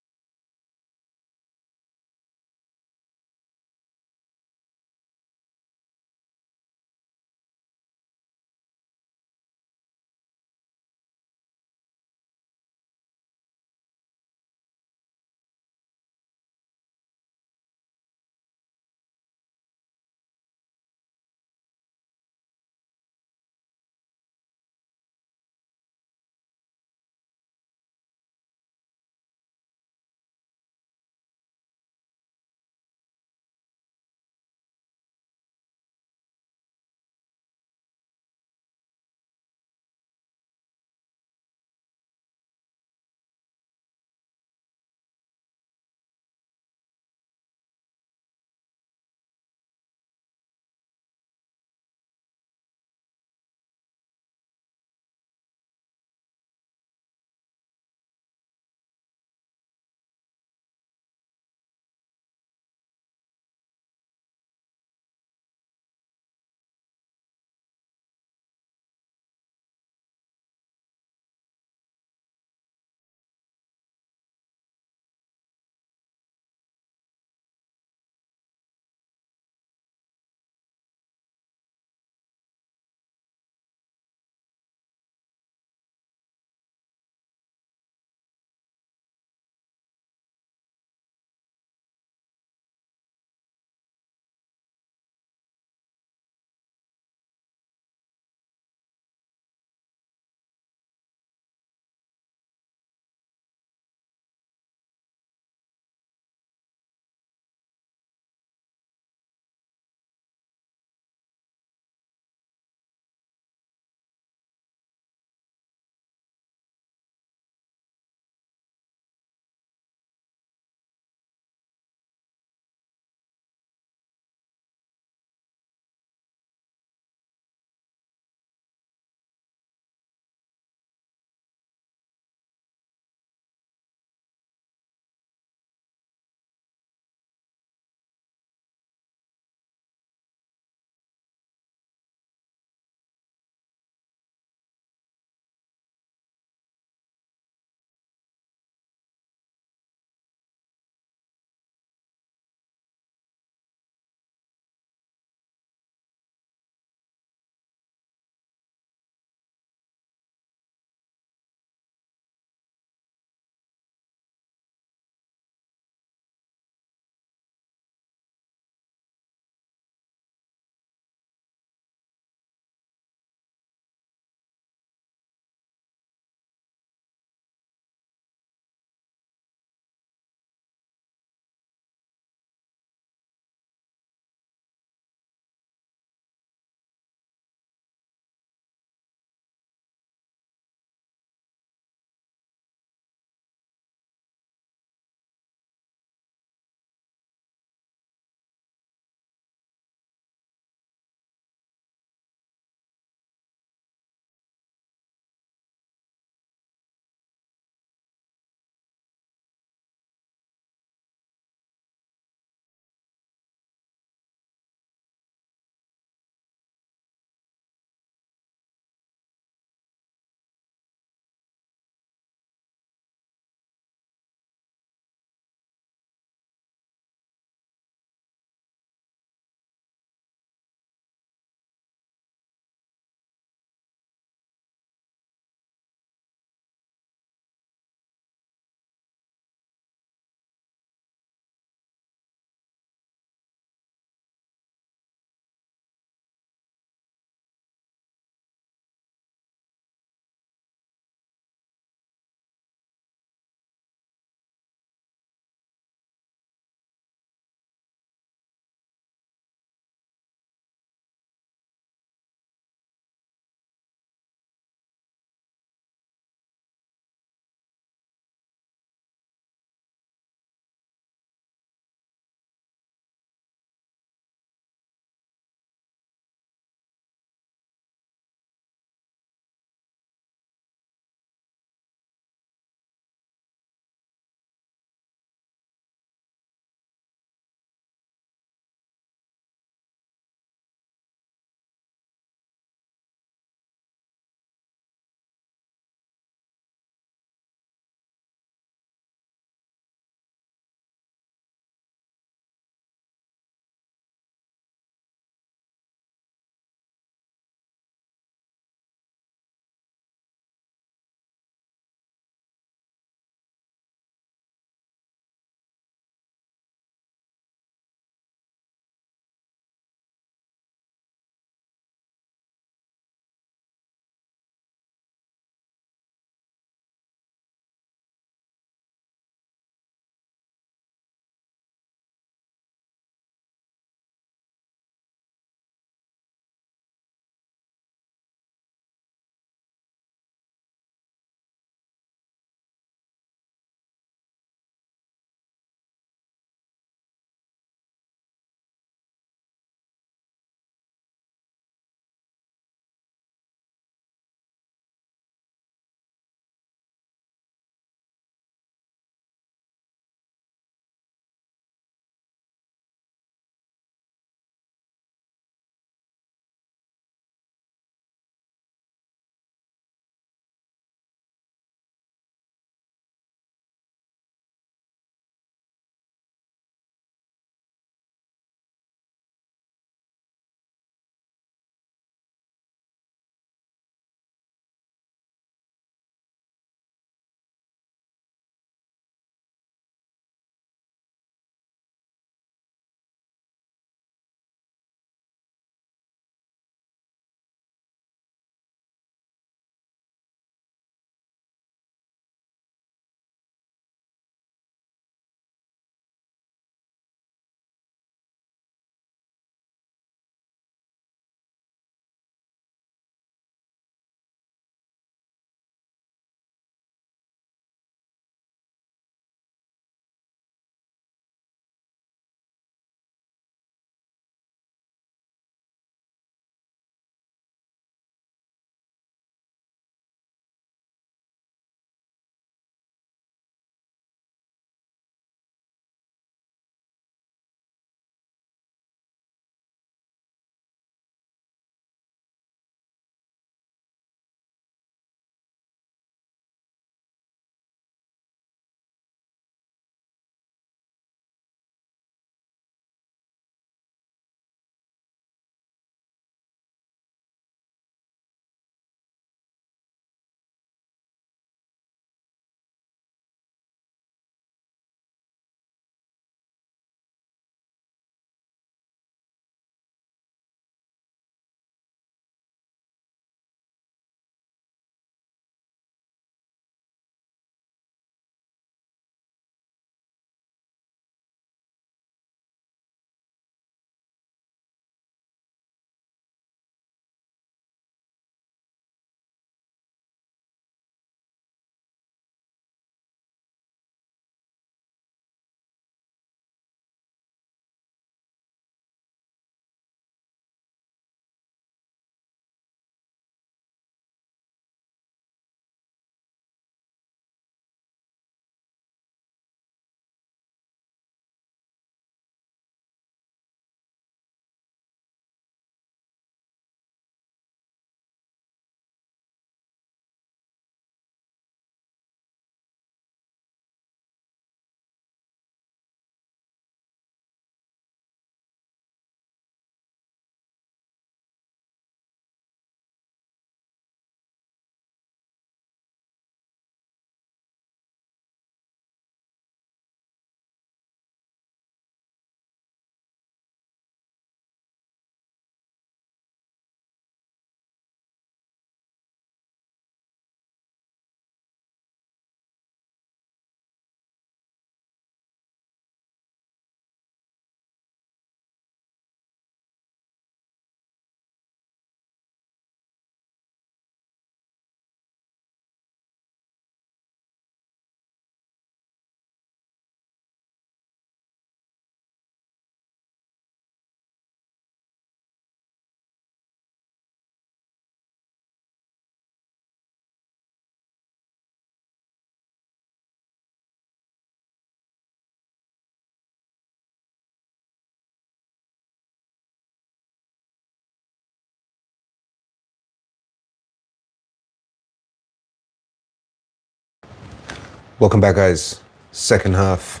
Welcome back, guys. Second half.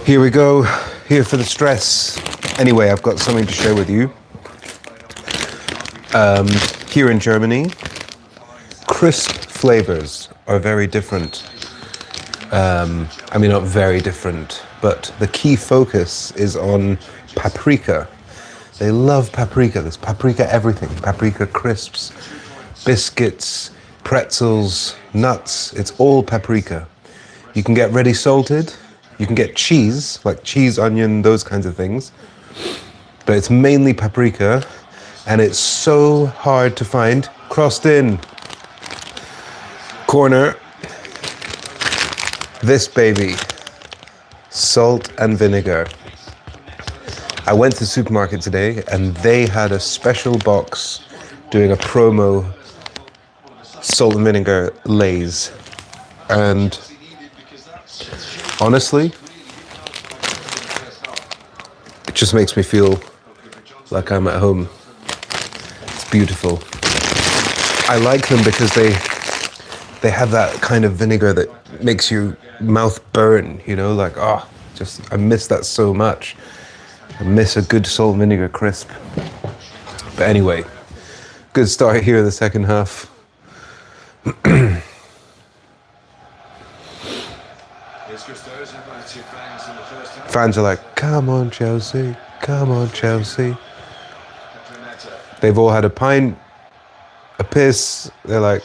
Here we go. Here for the stress. Anyway, I've got something to share with you. Here in Germany, crisp flavors are very different. I mean, not very different, but the key focus is on paprika. They love paprika. There's paprika everything. Paprika crisps, biscuits, pretzels, nuts. It's all paprika. You can get ready salted. You can get cheese, like cheese, onion, those kinds of things. But it's mainly paprika, and it's so hard to find. Crossed in. Corner. This baby. Salt and vinegar. I went to the supermarket today and they had a special box doing a promo salt and vinegar Lay's. And honestly, it just makes me feel like I'm at home. It's beautiful. I like them because they have that kind of vinegar that makes your mouth burn, you know, like, I miss that so much. I miss a good salt and vinegar crisp. But anyway, good start here in the second half. Fans are like, come on, Chelsea. Come on, Chelsea. They've all had a pint, a piss. They're like,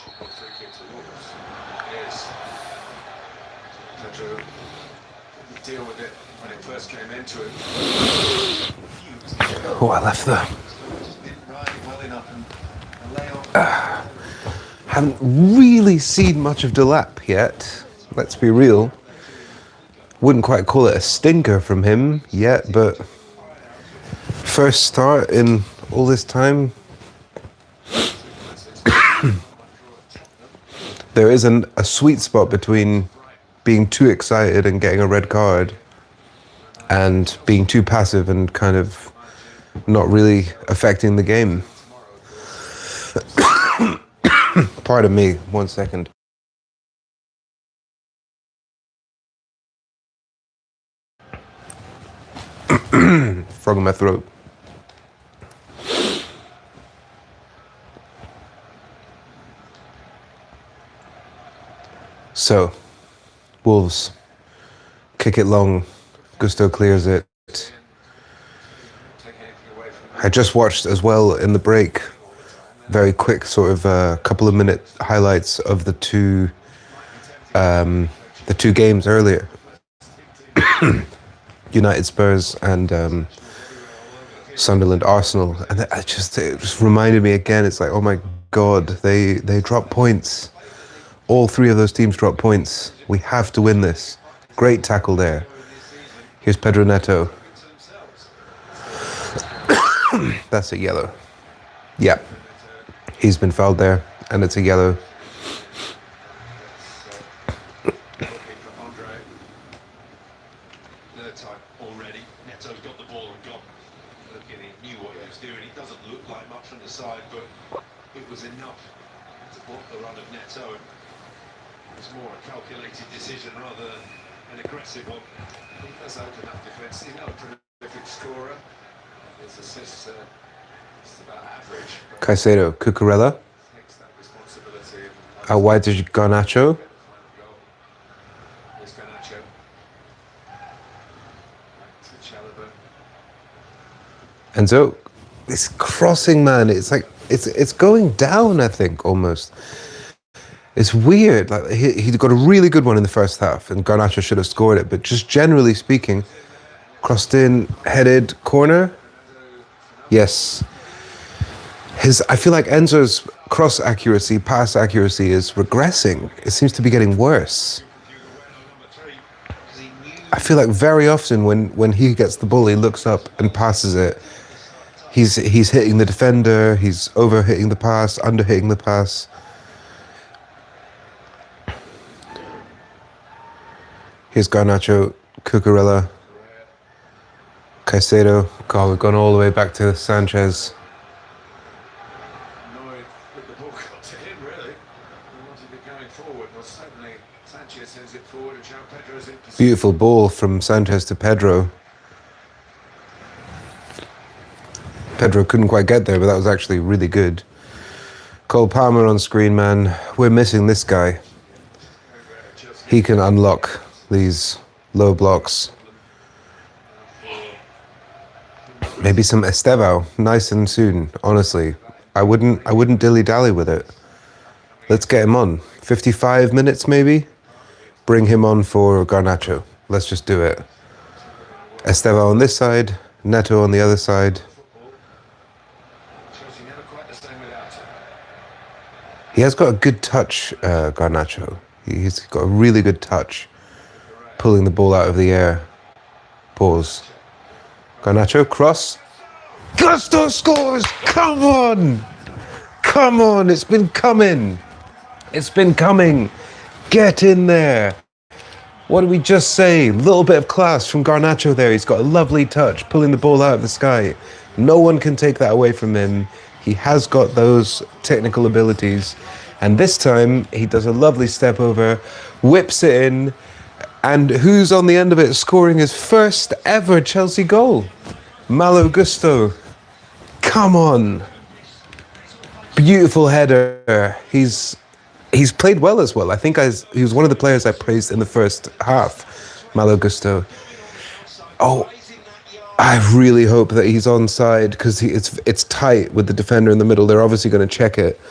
oh, I left the... haven't really seen much of Delap yet. Let's be real. Wouldn't quite call it a stinker from him yet, but first start in all this time. There is a sweet spot between being too excited and getting a red card and being too passive and kind of not really affecting the game. Pardon me, 1 second. Frog in my throat. So, Wolves kick it long. Gusto clears it. I just watched as well in the break, very quick sort of couple of minute highlights of the two games earlier. United Spurs and Sunderland Arsenal, and it just reminded me again. It's like, oh my God, they dropped points. All three of those teams dropped points. We have to win this. Great tackle there. Here's Pedro Neto. That's a yellow. Yeah, he's been fouled there, and it's a yellow. Already, Neto's got the ball and gone. Looking, he knew what he was doing. It doesn't look like much from the side, but it was enough to block the run of Neto. It was more a calculated decision rather than an aggressive one. He does open up defence. He's not a prolific scorer. His assists are just about average. Caicedo, Cucurella. Takes that responsibility. Out wide to Garnacho. Here's Garnacho. And so this crossing, man, it's like it's going down, I think, almost. It's weird. Like he got a really good one in the first half, and Garnacho should have scored it. But just generally speaking, crossed in, headed, corner. Yes. I feel like Enzo's cross accuracy, pass accuracy is regressing. It seems to be getting worse. I feel like very often when he gets the ball, he looks up and passes it. He's hitting the defender, he's over hitting the pass, under hitting the pass. Here's Garnacho, Cucurella, Caicedo. God, we've gone all the way back to Sanchez. Annoyed that the ball got to him, really. He wanted it going forward, was so Beautiful ball from Sanchez to Pedro. Pedro couldn't quite get there, but that was actually really good. Cole Palmer on screen, man. We're missing this guy. He can unlock these low blocks. Maybe some Estevao, nice and soon. Honestly, I wouldn't dilly-dally with it. Let's get him on. 55 minutes maybe. Bring him on for Garnacho. Let's just do it. Estevao on this side, Neto on the other side. He has got a good touch, Garnacho. He's got a really good touch. Pulling the ball out of the air. Pause. Garnacho, cross. Gusto scores! Come on! Come on, it's been coming. It's been coming. Get in there. What did we just say? Little bit of class from Garnacho there. He's got a lovely touch, pulling the ball out of the sky. No one can take that away from him. He has got those technical abilities. And this time, he does a lovely step over, whips it in, and who's on the end of it scoring his first ever Chelsea goal? Malo Gusto. Come on. Beautiful header. He's played well as well. I think he was one of the players I praised in the first half, Malo Gusto. Oh, I really hope that he's onside because it's tight with the defender in the middle. They're obviously going to check it.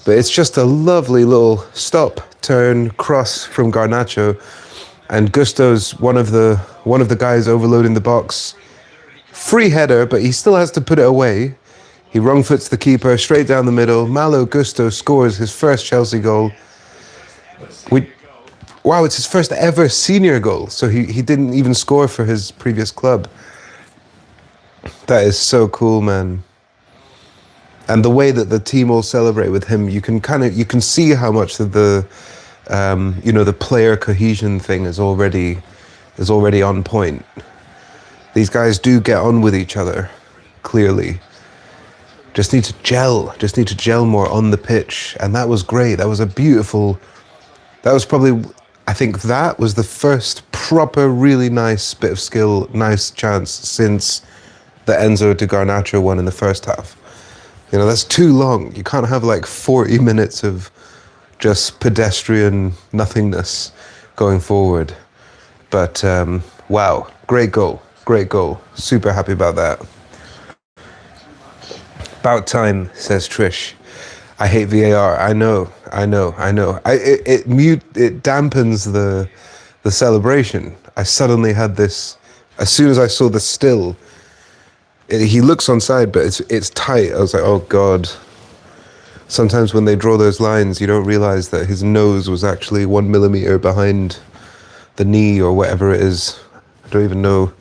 But it's just a lovely little stop, turn, cross from Garnacho. And Gusto's one of the guys overloading the box. Free header, but he still has to put it away. He wrong foots the keeper straight down the middle. Malo Gusto scores his first Chelsea goal. Wow, it's his first ever senior goal. So he didn't even score for his previous club. That is so cool, man. And the way that the team all celebrate with him, you can see how much of the the player cohesion thing is already on point. These guys do get on with each other, clearly. Just need to gel more on the pitch. And that was great. That was I think that was the first proper, really nice bit of skill, nice chance since the Enzo to Garnacho one in the first half. That's too long. You can't have like 40 minutes of just pedestrian nothingness going forward. But wow, great goal. Super happy about that. About time, says Trish. I hate VAR. I know. It dampens the celebration. I suddenly had this, as soon as I saw the still, he looks onside, but it's tight. I was like, oh God. Sometimes when they draw those lines, you don't realize that his nose was actually 1 millimeter behind the knee or whatever it is. I don't even know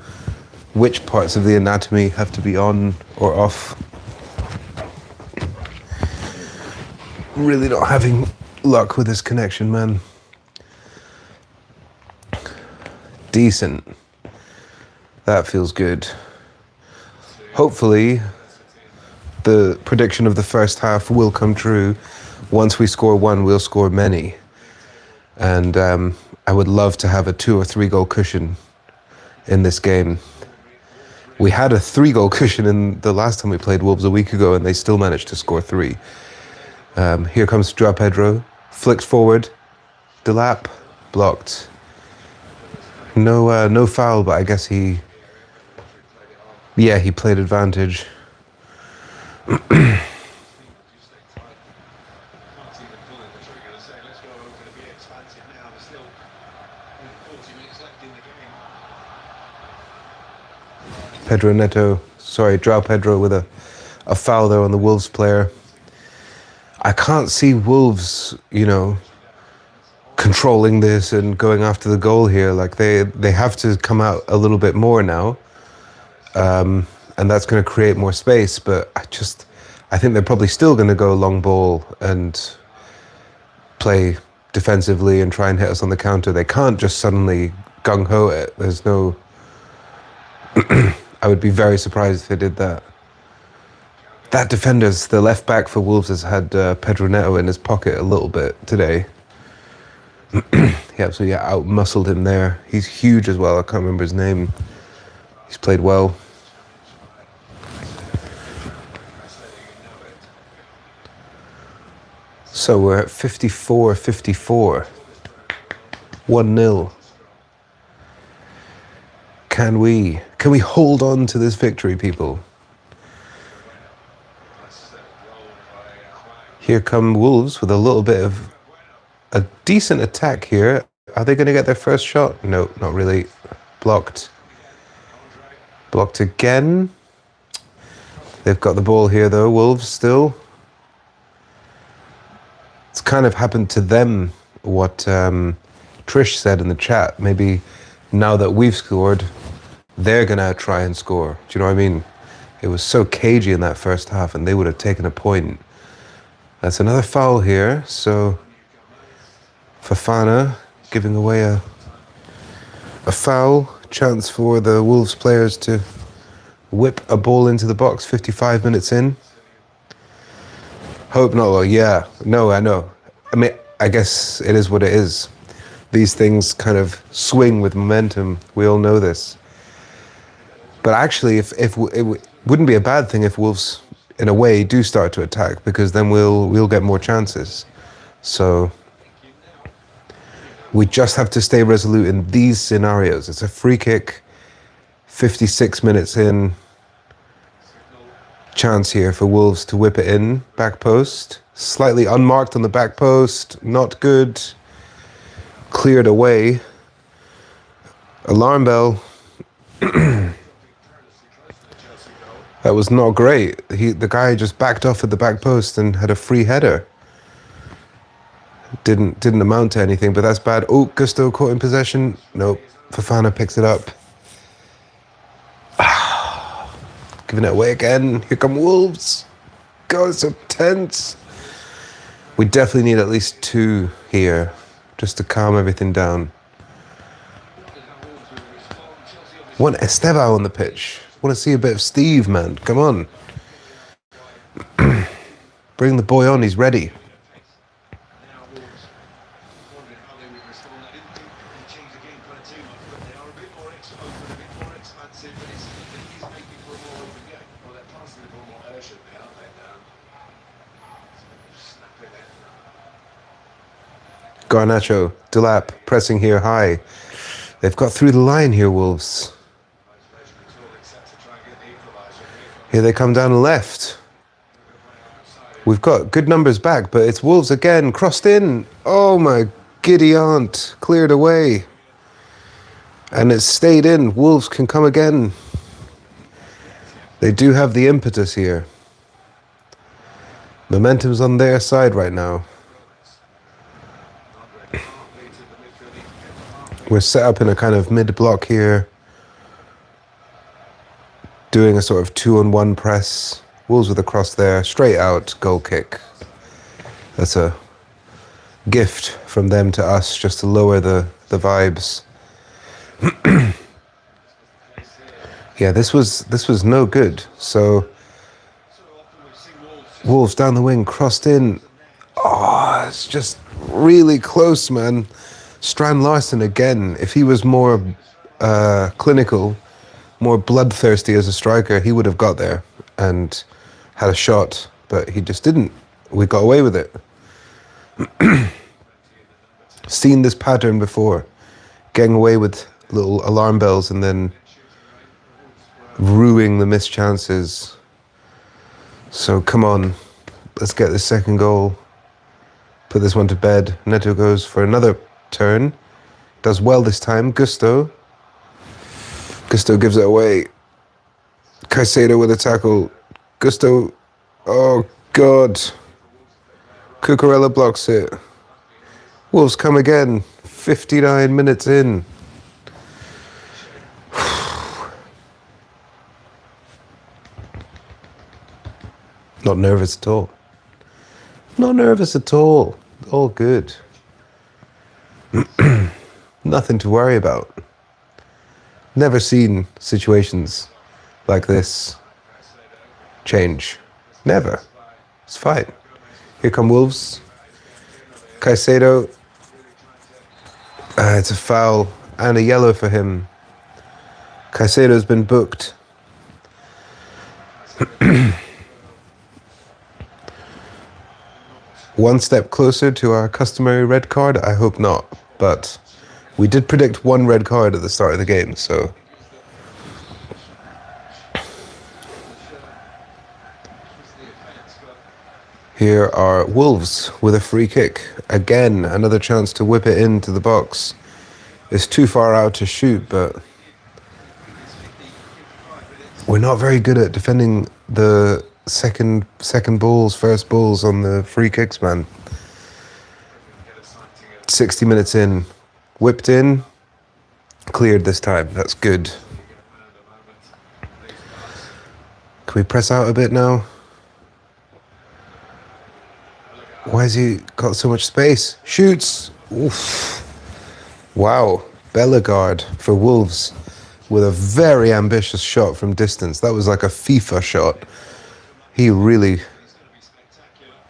which parts of the anatomy have to be on or off. Really not having luck with this connection, man. Decent. That feels good. Hopefully, the prediction of the first half will come true. Once we score one, we'll score many. And I would love to have a 2 or 3 goal cushion in this game. We had a 3-goal cushion in the last time we played Wolves a week ago, and they still managed to score 3. Here comes Joao Pedro, flicks forward, Delap, blocked. No foul, but I guess he played advantage. Pedro Neto, Joao Pedro with a foul there on the Wolves player. I can't see Wolves, controlling this and going after the goal here. Like they have to come out a little bit more now. And that's going to create more space. But I think they're probably still going to go long ball and play defensively and try and hit us on the counter. They can't just suddenly gung-ho it. There's no... I would be very surprised if they did that. That defender's, the left back for Wolves, has had Pedro Neto in his pocket a little bit today. He absolutely out-muscled him there. He's huge as well. I can't remember his name. He's played well. So we're at 54-54. 1-0. Can we hold on to this victory, people? Here come Wolves with a little bit of a decent attack here. Are they going to get their first shot? No, not really. Blocked. Blocked again. They've got the ball here though, Wolves still. It's kind of happened to them what Trish said in the chat. Maybe now that we've scored, they're going to try and score. Do you know what I mean? It was so cagey in that first half and they would have taken a point. That's another foul here. So Fofana giving away a foul. Chance for the Wolves players to whip a ball into the box 55 minutes in. Hope not. Well, yeah. No, I know. I mean, I guess it is what it is. These things kind of swing with momentum. We all know this. But actually, if it wouldn't be a bad thing if Wolves, in a way, do start to attack, because then we'll get more chances. So we just have to stay resolute in these scenarios. It's a free kick, 56 minutes in. Chance here for Wolves to whip it in. Back post. Slightly unmarked on the back post. Not good. Cleared away. Alarm bell. That was not great. The guy just backed off at the back post and had a free header. Didn't amount to anything, but that's bad. Oh, Gusto caught in possession. Nope. Fofana picks it up. Giving it away again. Here come Wolves. God, it's so tense. We definitely need at least 2 here, just to calm everything down. Want Estevao on the pitch. Want to see a bit of Steve, man. Come on. Bring the boy on. He's ready. Garnacho, Delap pressing here high. They've got through the line here, Wolves. Here they come down left. We've got good numbers back, but it's Wolves again, crossed in. Oh my giddy aunt, cleared away. And it's stayed in. Wolves can come again. They do have the impetus here. Momentum's on their side right now. We're set up in a kind of mid-block here, doing a sort of 2-on-1 press. Wolves with a cross there, straight out, goal kick. That's a gift from them to us, just to lower the vibes. Yeah, this was no good. So Wolves down the wing, crossed in. Oh, it's just really close, man. Strand Larsen again. If he was more clinical, more bloodthirsty as a striker, he would have got there and had a shot, but he just didn't. We got away with it. Seen this pattern before, getting away with little alarm bells and then ruining the missed chances. So come on, let's get the second goal. Put this one to bed. Neto goes for another turn. Does well this time. Gusto gives it away. Caicedo with a tackle. Gusto. Oh, God. Cucurella blocks it. Wolves come again. 59 minutes in. Not nervous at all. Not nervous at all. All good. Nothing to worry about. Never seen situations like this change. Never. It's fine. Here come Wolves. Caicedo. It's a foul and a yellow for him. Caicedo's been booked. One step closer to our customary red card? I hope not. But we did predict one red card at the start of the game, so... Here are Wolves with a free kick. Again, another chance to whip it into the box. It's too far out to shoot, but... we're not very good at defending the second balls, first balls on the free kicks, man. 60 minutes in. Whipped in. Cleared this time. That's good. Can we press out a bit now? Why has he got so much space? Shoots! Oof. Wow. Bellegarde for Wolves with a very ambitious shot from distance. That was like a FIFA shot. He really...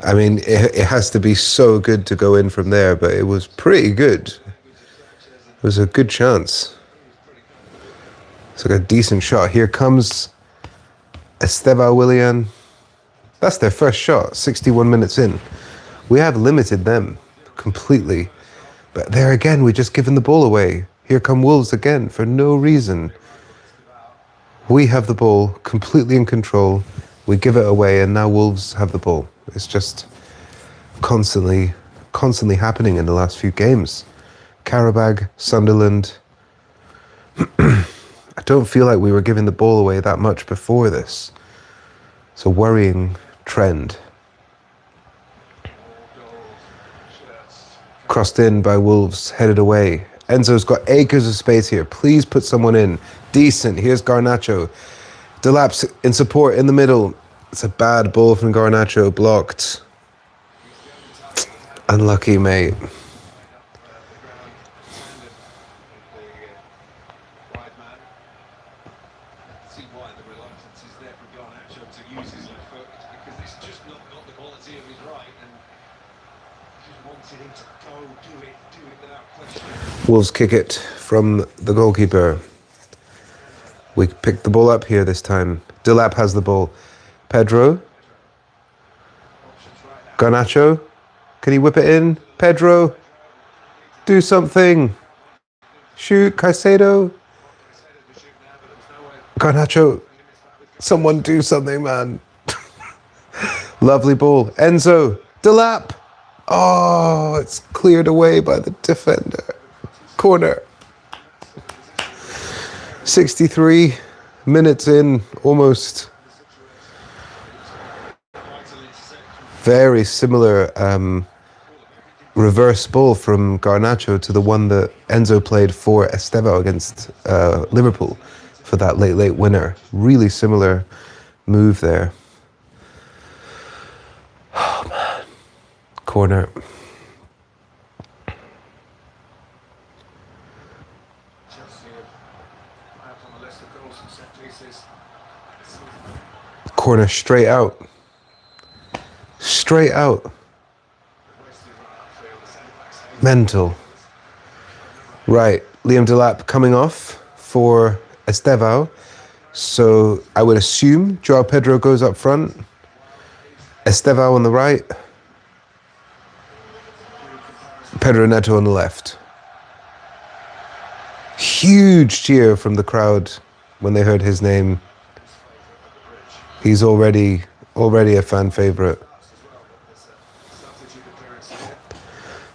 I mean, it has to be so good to go in from there, but it was pretty good. It was a good chance. It's like a decent shot. Here comes Estevao Willian. That's their first shot, 61 minutes in. We have limited them completely. But there again, we're just giving the ball away. Here come Wolves again for no reason. We have the ball completely in control. We give it away and now Wolves have the ball. It's just constantly happening in the last few games. Karabag, Sunderland. I don't feel like we were giving the ball away that much before this. It's a worrying trend. Crossed in by Wolves, headed away. Enzo's got acres of space here. Please put someone in. Decent. Here's Garnacho. Delap's in support in the middle. It's a bad ball from Garnacho. Blocked. Unlucky, mate. Wolves kick it from the goalkeeper. We picked the ball up here this time. Delap has the ball. Pedro. Garnacho. Can he whip it in? Pedro. Do something. Shoot. Caicedo. Garnacho. Someone do something, man. Lovely ball. Enzo. Delap. Oh, it's cleared away by the defender. Corner. 63 minutes in, almost. Very similar reverse ball from Garnacho to the one that Enzo played for Estevao against Liverpool for that late winner. Really similar move there. Oh, man. Corner. Corner straight out. Straight out. Mental. Right, Liam Delap coming off for Estevao. So I would assume Joao Pedro goes up front. Estevao on the right. Pedro Neto on the left. Huge cheer from the crowd when they heard his name. He's already a fan favourite.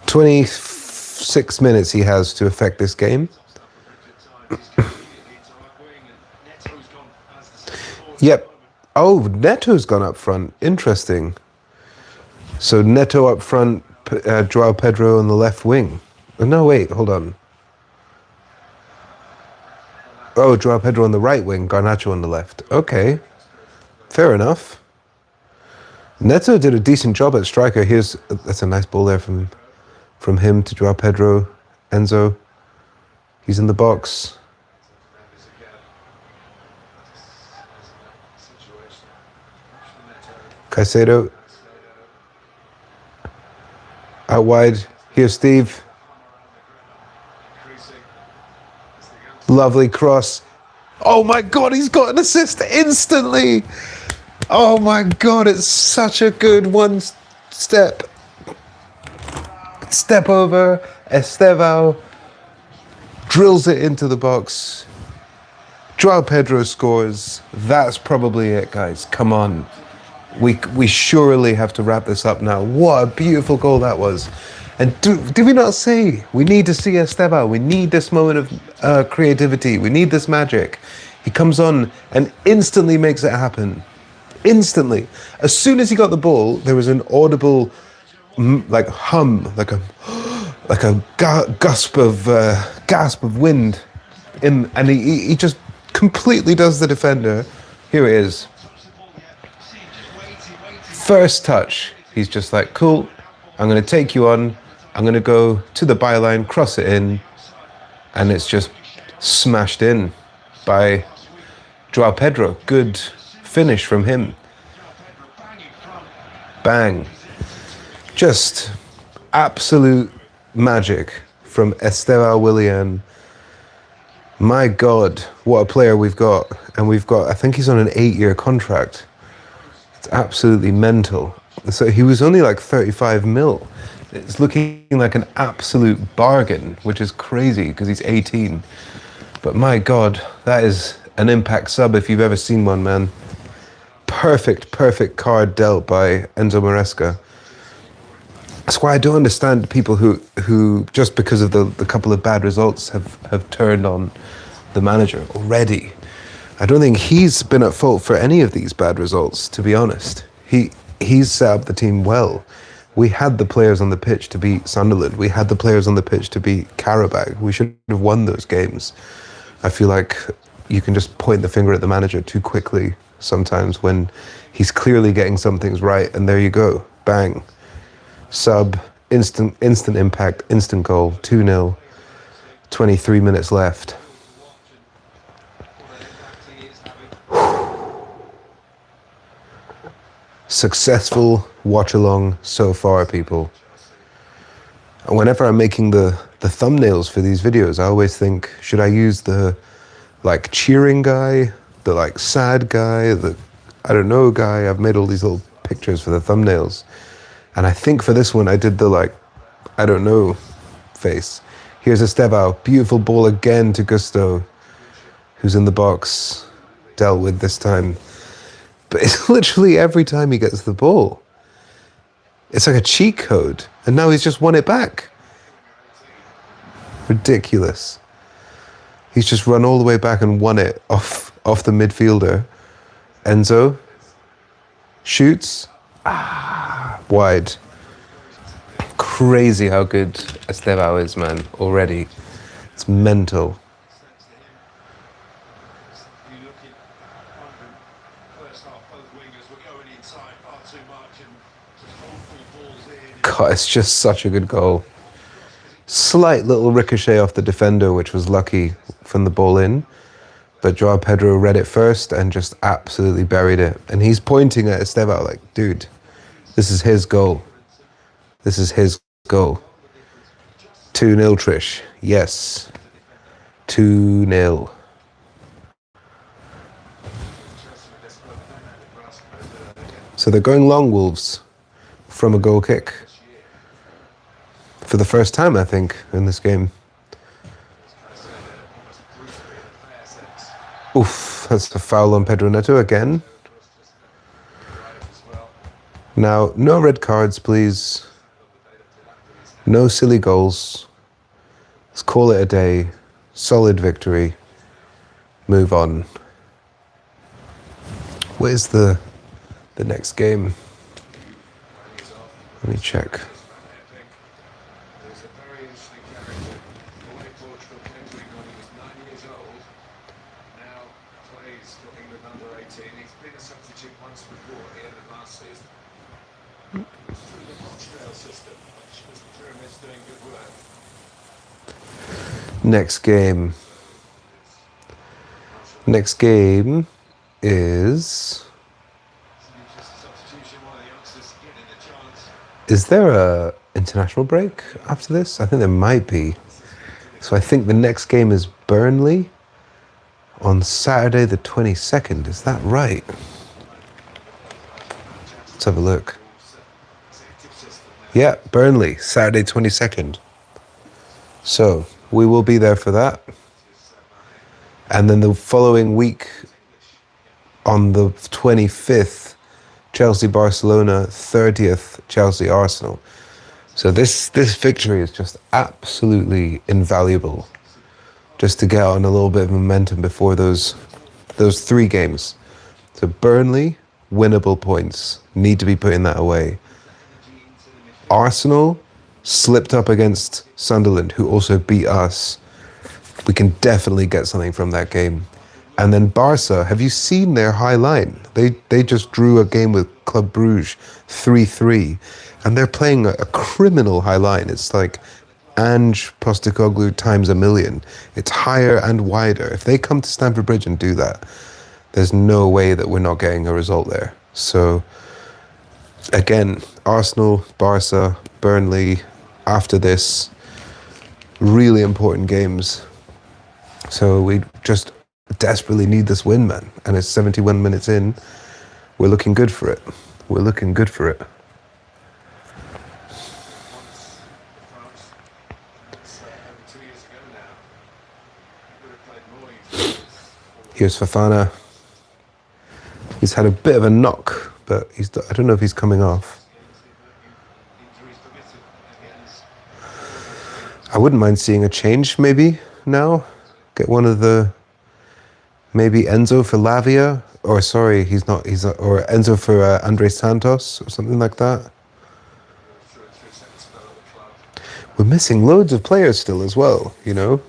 26 minutes he has to affect this game. Yep. Oh, Neto's gone up front. Interesting. So Neto up front, Joao Pedro on the left wing. No, wait, hold on. Oh, Joao Pedro on the right wing, Garnacho on the left. Okay. Fair enough. Neto did a decent job at striker. That's a nice ball there from him to Joao Pedro. Enzo. He's in the box. Caicedo. Out wide. Here's Steve. Lovely cross. Oh my God, he's got an assist instantly. Oh my God, it's such a good one step over. Estevao drills it into the box. Joao Pedro scores. That's probably it, guys. Come on. We surely have to wrap this up now. What a beautiful goal that was. And did we not say we need to see Estevao? We need this moment of creativity. We need this magic. He comes on and instantly makes it happen. Instantly. As soon as he got the ball, there was an audible like hum, like a gasp of wind in, and he just completely does the defender. Here it is. First touch, he's just like, cool, I'm going to take you on, I'm going to go to the byline, cross it in, and it's just smashed in by Joao Pedro. Good finish from him. Bang. Just absolute magic from Estevao Willian. My God, what a player we've got. And we've got, I think he's on an 8-year contract. It's absolutely mental. So he was only like 35 mil. It's looking like an absolute bargain, which is crazy because he's 18. But my God, that is an impact sub if you've ever seen one, man. Perfect card dealt by Enzo Maresca. That's why I don't understand people who just because of the couple of bad results have turned on the manager already. I don't think he's been at fault for any of these bad results, to be honest. He's set up the team well. We had the players on the pitch to beat Sunderland. We had the players on the pitch to beat Karabakh. We should have won those games. I feel like you can just point the finger at the manager too quickly sometimes when he's clearly getting some things right, and there you go. Bang. Sub, instant impact, instant goal, 2-0, 23 minutes left. Successful watch-along so far, people. And whenever I'm making the thumbnails for these videos, I always think, should I use the like cheering guy, the like sad guy, the I don't know guy? I've made all these little pictures for the thumbnails. And I think for this one, I did the like, I don't know face. Here's Estevao, beautiful ball again to Gusto, who's in the box, dealt with this time. But it's literally every time he gets the ball. It's like a cheat code. And now he's just won it back. Ridiculous. He's just run all the way back and won it off the midfielder. Enzo shoots. Wide. Crazy how good Estevao is, man, already. It's mental. God, it's just such a good goal. Slight little ricochet off the defender, which was lucky from the ball in. But Joao Pedro read it first and just absolutely buried it. And he's pointing at Estevao like, dude, this is his goal. This is his goal. 2-0, Trish. Yes. 2-0. So they're going long, Wolves, from a goal kick. For the first time, I think, in this game. Oof, that's a foul on Pedro Neto again. Now, no red cards, please. No silly goals. Let's call it a day. Solid victory. Move on. Where's the next game? Let me check. Next game. Next game is... Is there a international break after this? I think there might be. So I think the next game is Burnley. on Saturday the 22nd. Is that right? Let's have a look. Yeah, Burnley, Saturday 22nd. So we will be there for that. And then the following week, on the 25th, Chelsea-Barcelona, 30th, Chelsea-Arsenal. So this victory is just absolutely invaluable, just to get on a little bit of momentum before those 3 games. So Burnley, winnable points, need to be putting that away. Arsenal slipped up against Sunderland, who also beat us. We can definitely get something from that game. And then Barca, have you seen their high line? They just drew a game with Club Brugge 3-3, and they're playing a criminal high line. It's like Ange Postecoglou times a million. It's higher and wider. If they come to Stamford Bridge and do that, there's no way that we're not getting a result there. So again, Arsenal, Barca, Burnley, after this, really important games. So we just desperately need this win, man. And it's 71 minutes in. We're looking good for it. We're looking good for it. Here's Fofana. He's had a bit of a knock, but I don't know if he's coming off. I wouldn't mind seeing a change maybe now. Get one of the, maybe Enzo for Lavia, or sorry, or Enzo for Andre Santos or something like that. We're missing loads of players still as well, you know.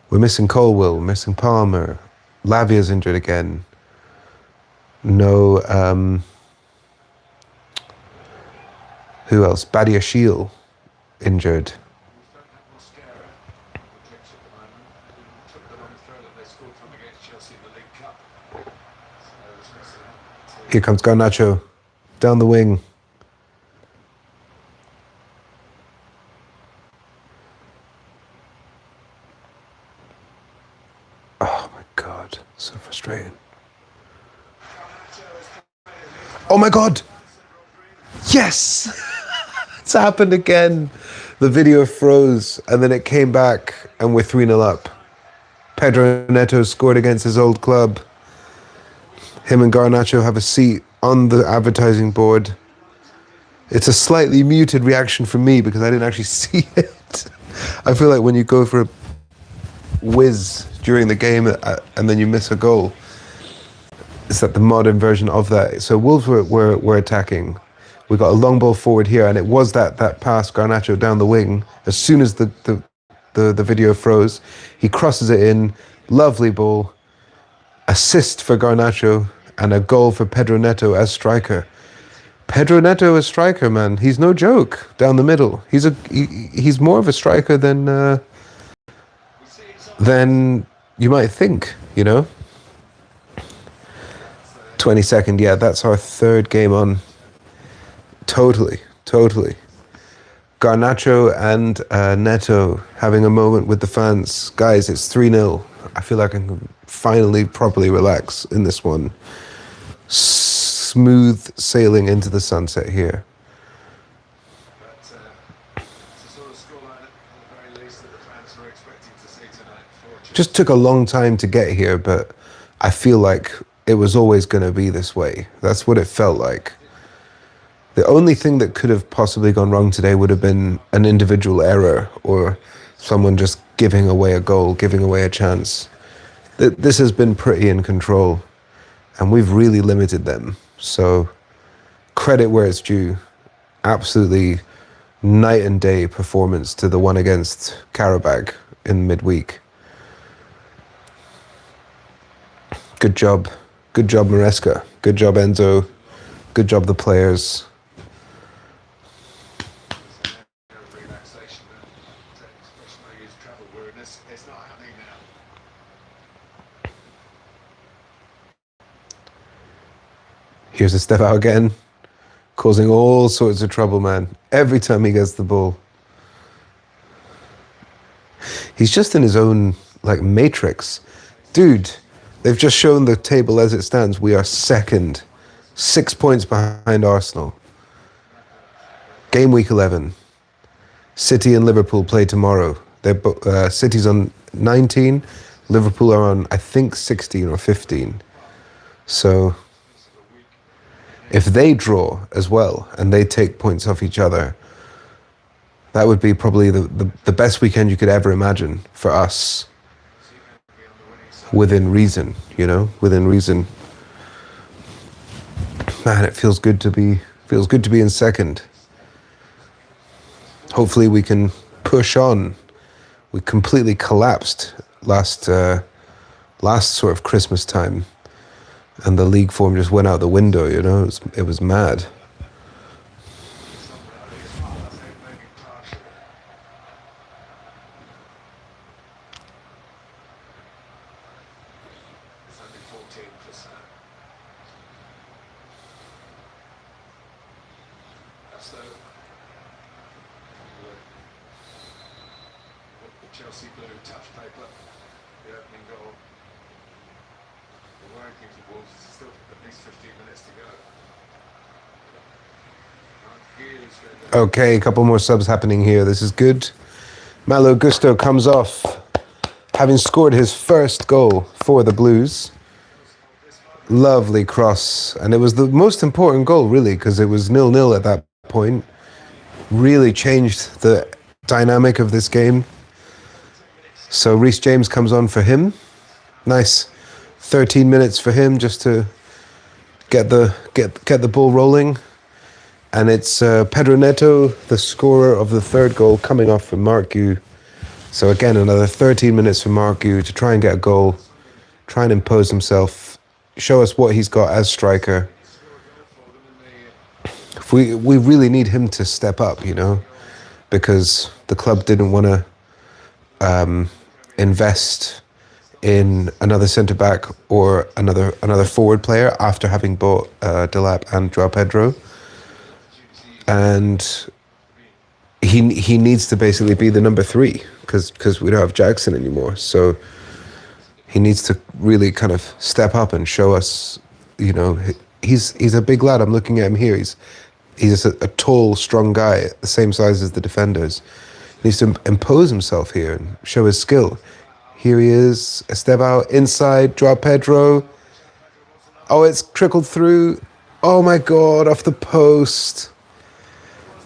We're missing Colwill, we're missing Palmer. Lavia's injured again. No, who else? Badiashile injured. Here comes Garnacho, down the wing. Oh my God, so frustrating. Oh my God! Yes! It's happened again. The video froze and then it came back and we're 3-0 up. Pedro Neto scored against his old club. Him and Garnacho have a seat on the advertising board. It's a slightly muted reaction from me because I didn't actually see it. I feel like when you go for a whiz during the game and then you miss a goal, it's like the modern version of that. So Wolves were attacking. We got a long ball forward here, and it was that pass Garnacho down the wing. As soon as the video froze, he crosses it in. Lovely ball. Assist for Garnacho and a goal for Pedro Neto as striker. Pedro Neto as striker, man. He's no joke down the middle. He's more of a striker than you might think, you know. 22nd, yeah, that's our 3rd game on. Totally. Garnacho and Neto having a moment with the fans. Guys, it's 3-0. I feel like I can finally properly relax in this one. Smooth sailing into the sunset here. Just took a long time to get here, but I feel like it was always going to be this way. That's what it felt like. The only thing that could have possibly gone wrong today would have been an individual error or someone just giving away a goal, giving away a chance. This has been pretty in control, and we've really limited them. So credit where it's due. Absolutely night and day performance to the one against Karabakh in midweek. Good job. Good job, Maresca. Good job, Enzo. Good job, the players. Here's a step out again, causing all sorts of trouble, man. Every time he gets the ball. He's just in his own, like, matrix. Dude, they've just shown the table as it stands. We are second. 6 points behind Arsenal. Game week 11. City and Liverpool play tomorrow. City's on 19. Liverpool are on, I think, 16 or 15. So if they draw as well and they take points off each other, that would be probably the best weekend you could ever imagine for us. Within reason, within reason. Man, it feels good to be in second. Hopefully we can push on. We completely collapsed last sort of Christmas time, and the league form just went out the window. It was mad. Chelsea blue touch paper, the opening goal. The working for Wolves is still at least 15 minutes to go. Okay, a couple more subs happening here. This is good. Malo Gusto comes off, having scored his first goal for the Blues. Lovely cross. And it was the most important goal, really, because it was 0-0 at that point. Really changed the dynamic of this game. So Reece James comes on for him. Nice 13 minutes for him just to get the ball rolling. And it's Pedro Neto, the scorer of the third goal, coming off from Mark Gu. So again, another 13 minutes for Mark Gu to try and get a goal, try and impose himself, show us what he's got as striker. We really need him to step up, because the club didn't want to invest in another centre-back or another forward player after having bought Delap and Joao Pedro. And he needs to basically be the number 3 because we don't have Jackson anymore. So he needs to really kind of step up and show us, he's a big lad. I'm looking at him here. He's a tall, strong guy, the same size as the defenders. He needs to impose himself here and show his skill. Here he is, Estevao inside, Joao Pedro. Oh, it's trickled through. Oh my God, off the post.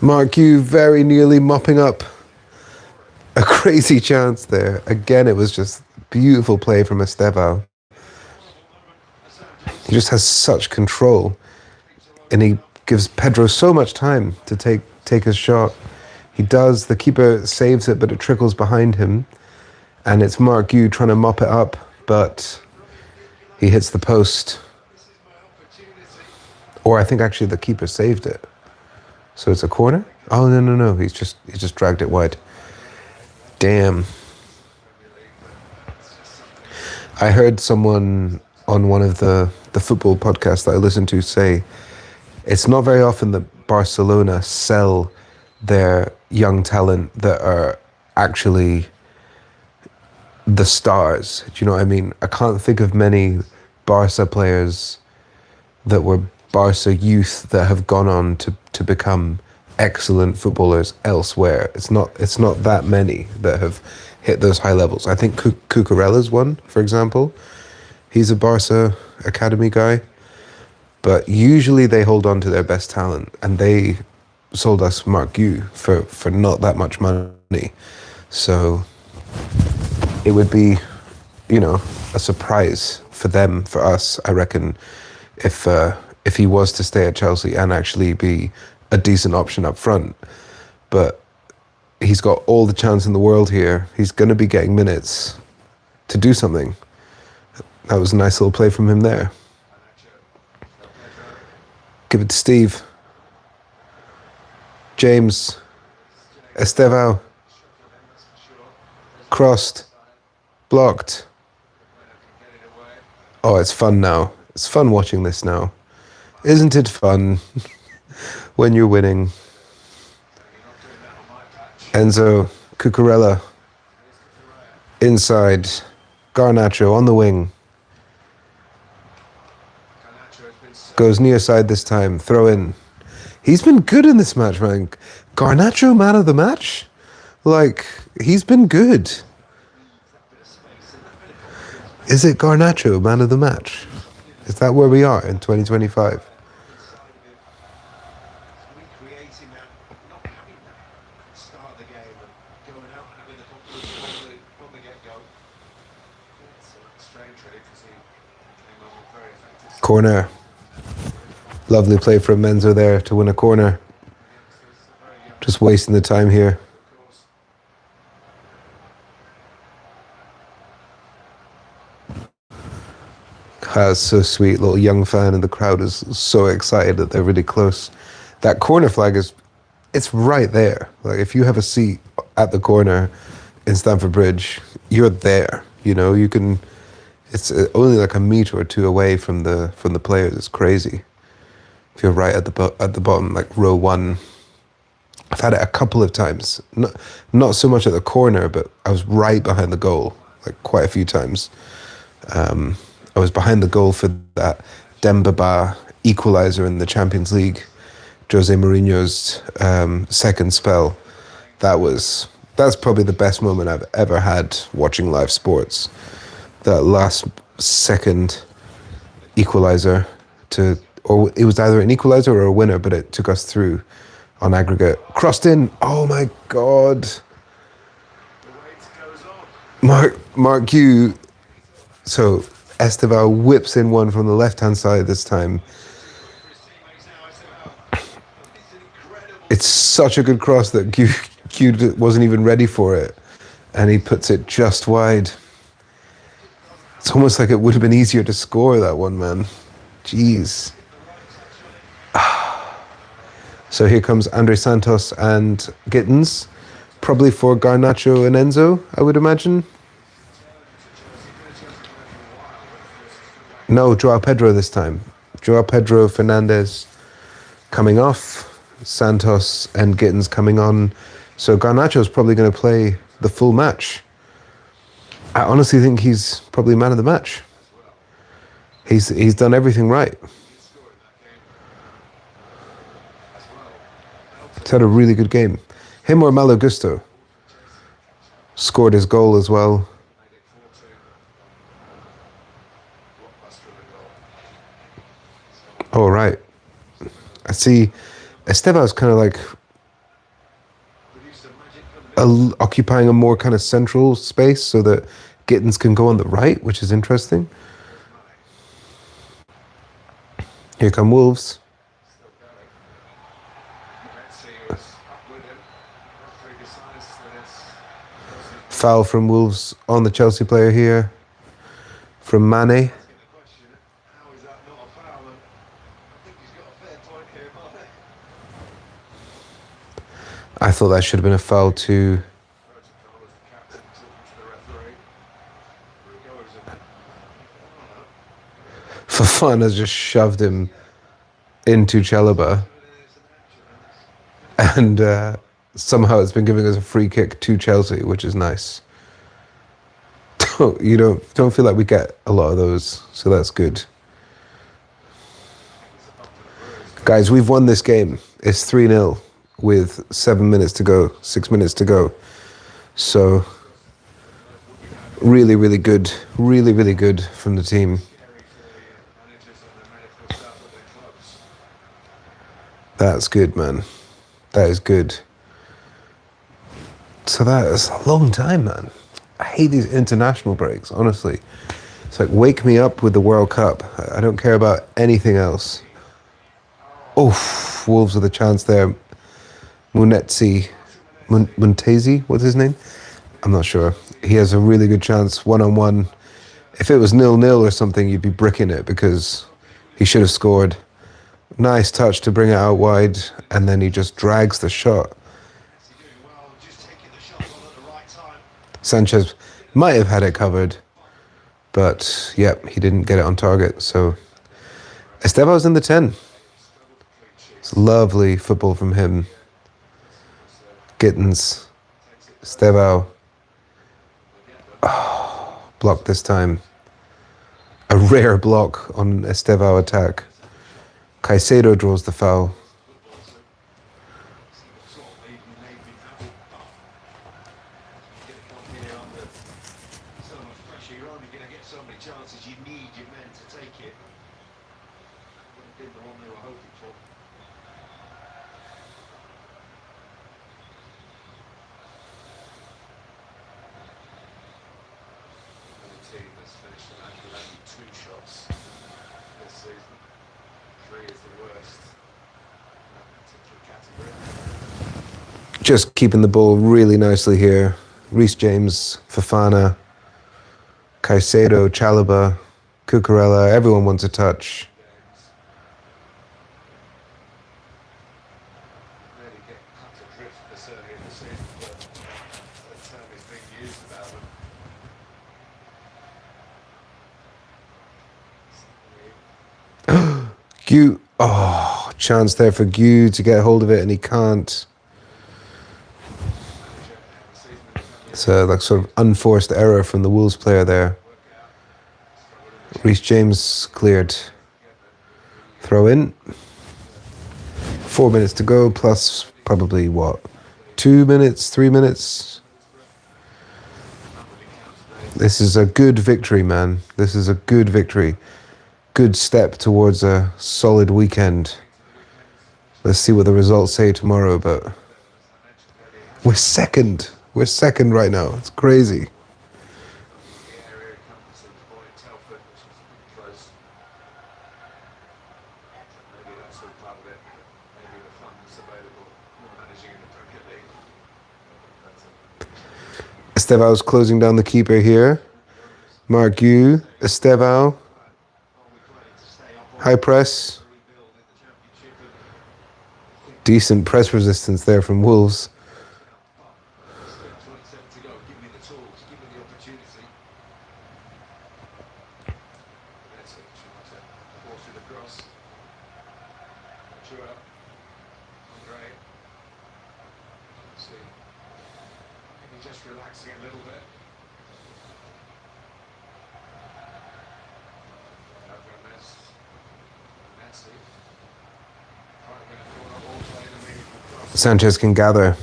Mark Gu very nearly mopping up a crazy chance there. Again, it was just beautiful play from Estevao. He just has such control, and he gives Pedro so much time to take his shot. He does. The keeper saves it, but it trickles behind him, and it's Mark Gu trying to mop it up, but he hits the post. Or I think actually the keeper saved it. So it's a corner? Oh, no. He just dragged it wide. Damn. I heard someone on one of the football podcasts that I listen to say it's not very often that Barcelona sell their young talent that are actually the stars. Do you know what I mean? I can't think of many Barca players that were Barca youth that have gone on to become excellent footballers elsewhere. It's not that many that have hit those high levels. I think Cucurella's one, for example. He's a Barca academy guy, but usually they hold on to their best talent, and they sold us Mark Gu for not that much money. So it would be, a surprise for them, for us, I reckon, if he was to stay at Chelsea and actually be a decent option up front. But he's got all the chance in the world here. He's going to be getting minutes to do something. That was a nice little play from him there. Give it to Steve. James. Estevao. Crossed. Blocked. Oh, it's fun now. It's fun watching this now. Isn't it fun when you're winning? Enzo Cucurella inside. Garnacho on the wing. Goes near side this time. Throw in. He's been good in this match, man. Garnacho, man of the match? Like, he's been good. Is it Garnacho, man of the match? Is that where we are in 2025? Recreating that, not having that start of the game and going out and having the confidence from the get-go. It's strange, really, because he came on with very effective. Corner. Lovely play from Menzo there to win a corner. Just wasting the time here. That's so sweet. Little young fan in the crowd is so excited that they're really close. That corner flag it's right there. Like, if you have a seat at the corner in Stamford Bridge, you're there. You know, you can. It's only like a meter or two away from the players. It's crazy. If you're right at the bottom, like row 1. I've had it a couple of times. Not so much at the corner, but I was right behind the goal, like quite a few times. I was behind the goal for that Demba Ba equaliser in the Champions League, Jose Mourinho's second spell. That's probably the best moment I've ever had watching live sports. That last second equaliser or it was either an equaliser or a winner, but it took us through on aggregate. Crossed in. Oh my God. Mark Q. So Estevao whips in one from the left-hand side this time. It's such a good cross that Q wasn't even ready for it, and he puts it just wide. It's almost like it would have been easier to score that one, man. Jeez. So here comes Andre Santos and Gittins, probably for Garnacho and Enzo, I would imagine. No, Joao Pedro this time. Joao Pedro, Fernandez coming off, Santos and Gittins coming on. So Garnacho's probably going to play the full match. I honestly think he's probably man of the match. He's done everything right. He's had a really good game. Him or Malo Gusto scored his goal as well. Oh, right. I see Esteva's kind of like occupying a more kind of central space so that Gittins can go on the right, which is interesting. Here come Wolves. Foul from Wolves on the Chelsea player here from Mane. I thought that should have been a foul too. Fofana just shoved him into Chalobah, and somehow it's been giving us a free kick to Chelsea, which is nice. You don't feel like we get a lot of those, so that's good. Guys, we've won this game. It's 3-0 with 7 minutes to go, 6 minutes to go. So really, really good. Really, really good from the team. That's good, man. That is good. So that is a long time, man. I hate these international breaks, honestly. It's like, wake me up with the World Cup. I don't care about anything else. Oh, Wolves with a chance there. Muntezi, what's his name? I'm not sure. He has a really good chance, one-on-one. If it was 0-0 or something, you'd be bricking it because he should have scored. Nice touch to bring it out wide, and then he just drags the shot. Sanchez might have had it covered, but yep, he didn't get it on target. So Estevao's in the 10. It's lovely football from him. Gittins, Estevao. Oh, block this time. A rare block on Estevao attack. Caicedo draws the foul. You're only going to get so many chances. You need your men to take it. Wouldn't have been the one they were hoping for. The team that's finished the match with only 2 shots this season. 3 is the worst in that particular category. Just keeping the ball really nicely here. Reece James, Fofana, Caicedo, Chalobah, Cucurella, everyone wants a touch. Really get cut adrift this early in the season, but the term is being used about them. Gu, oh, chance there for Gu to get hold of it and he can't. It's a like sort of unforced error from the Wolves player there. Reece James cleared. Throw in. 4 minutes to go, plus probably what? 2 minutes, 3 minutes? This is a good victory, man. This is a good victory. Good step towards a solid weekend. Let's see what the results say tomorrow, but we're second. We're second right now. It's crazy. Estevao's closing down the keeper here. Mark Gu, Estevao. High press. Decent press resistance there from Wolves. Just relaxing a little bit. Sanchez can gather.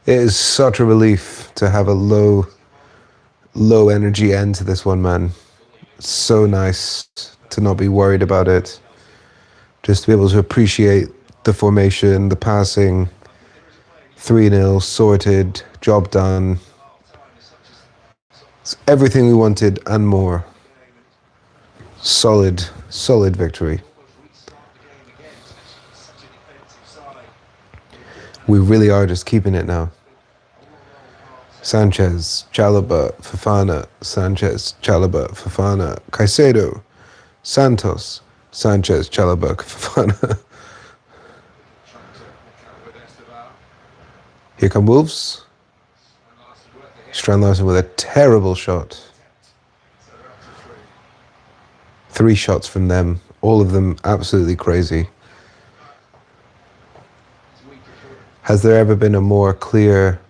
It is such a relief to have a low energy end to this one, man. So nice to not be worried about it. Just to be able to appreciate the formation, the passing. 3-0, sorted, job done. It's everything we wanted and more. Solid victory. We really are just keeping it now. Sanchez, Chalobah, Fofana, Sanchez, Chalobah, Fofana, Caicedo, Santos, Sanchez, Chalobah, Fofana. Here come Wolves. Strand Larsen with a terrible shot. 3 shots from them, all of them absolutely crazy. Has there ever been a more clear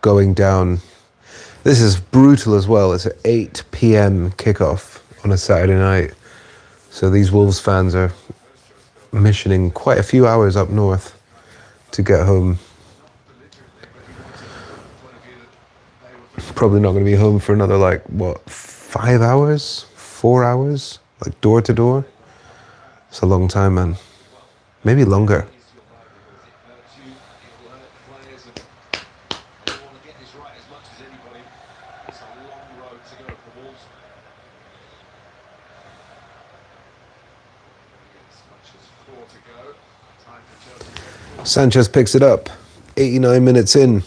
going down? This is brutal as well. It's an 8 p.m. kickoff on a Saturday night. So these Wolves fans are missioning quite a few hours up north to get home. Probably not going to be home for another, 5 hours? 4 hours? Door to door? It's a long time, man. Maybe longer. Sanchez picks it up. 89 minutes in.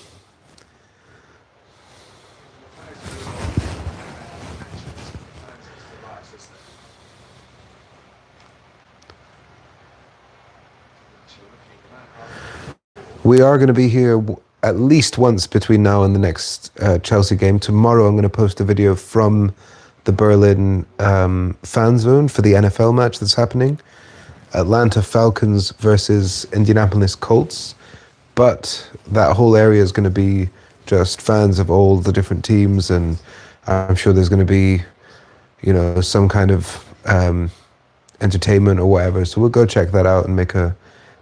We are going to be here at least once between now and the next Chelsea game. Tomorrow I'm going to post a video from the Berlin fan zone for the NFL match that's happening. Atlanta Falcons versus Indianapolis Colts. But that whole area is going to be just fans of all the different teams and I'm sure there's going to be, you know, some kind of entertainment or whatever. So we'll go check that out and make a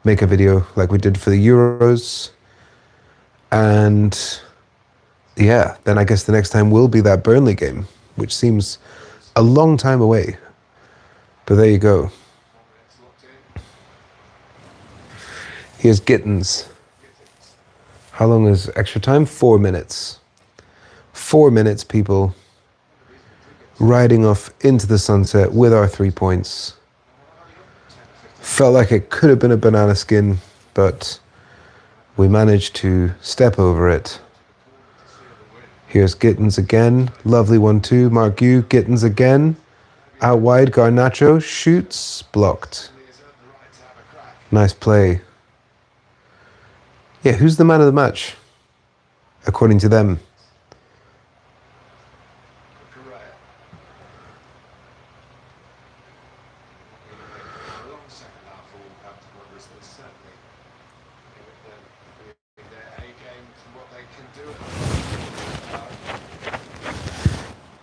video like we did for the Euros. And yeah, then I guess the next time will be that Burnley game, which seems a long time away. But there you go. Here's Gittins. How long is extra time? 4 minutes. 4 minutes, people. Riding off into the sunset with our 3 points. Felt like it could have been a banana skin, but we managed to step over it. Here's Gittins again. Lovely 1-2. Mark you. Gittins again. Out wide. Garnacho shoots. Blocked. Nice play. Yeah, who's the man of the match? According to them.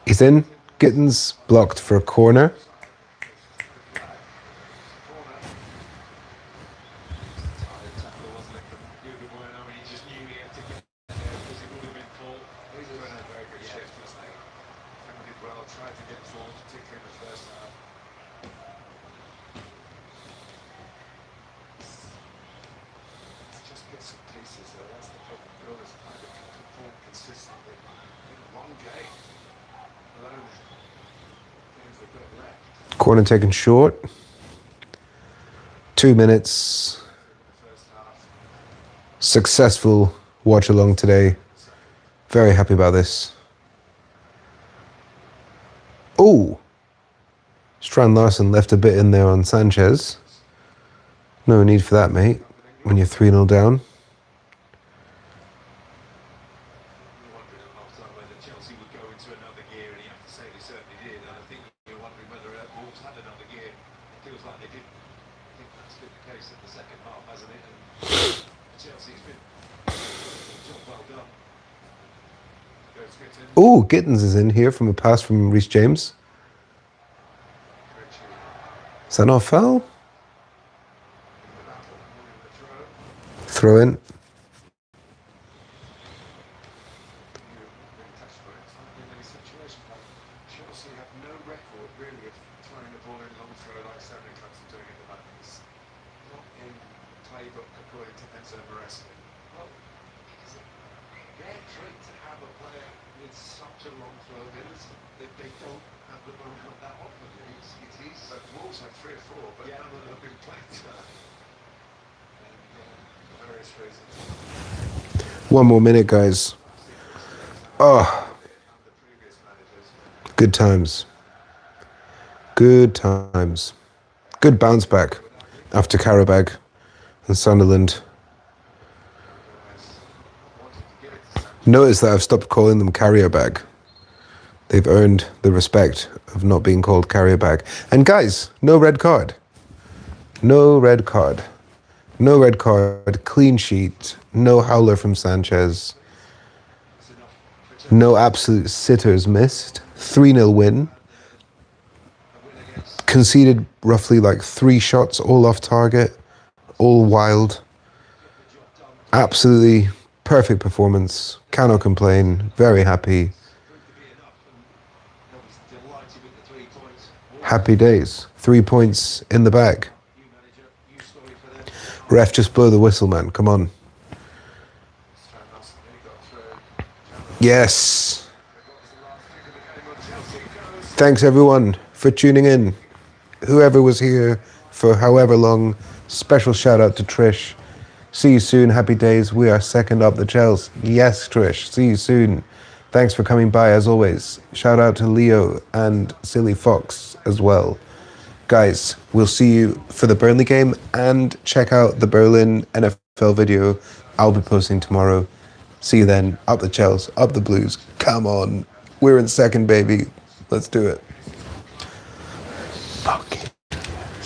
He's in. Gittins blocked for a corner. Corner taken short. 2 minutes. Successful watch along today. Very happy about this. Oh! Strand Larsen left a bit in there on Sanchez. No need for that, mate, when you're 3-0 down. Oh, Gittins is in here from a pass from Reece James. Is that not a foul? Throw in. One more minute, guys. Oh, good times. Good times. Good bounce back after Karabag and Sunderland. Notice that I've stopped calling them carrier bag. They've earned the respect of not being called carrier bag. And guys, no red card. No red card. No red card, clean sheet, no howler from Sanchez. No absolute sitters missed. 3-0 win. Conceded roughly like 3 shots, all off target, all wild. Absolutely perfect performance. Cannot complain. Very happy. Happy days. 3 points in the bag. Ref, just blow the whistle, man. Come on. Yes. Thanks, everyone, for tuning in. Whoever was here for however long, special shout out to Trish. See you soon. Happy days. We are second up the Chels. Yes, Trish. See you soon. Thanks for coming by, as always. Shout out to Leo and Silly Fox as well. Guys, we'll see you for the Burnley game, and check out the Berlin NFL video I'll be posting tomorrow. See you then. Up the Chels, up the Blues. Come on. We're in second, baby. Let's do it. Fuck.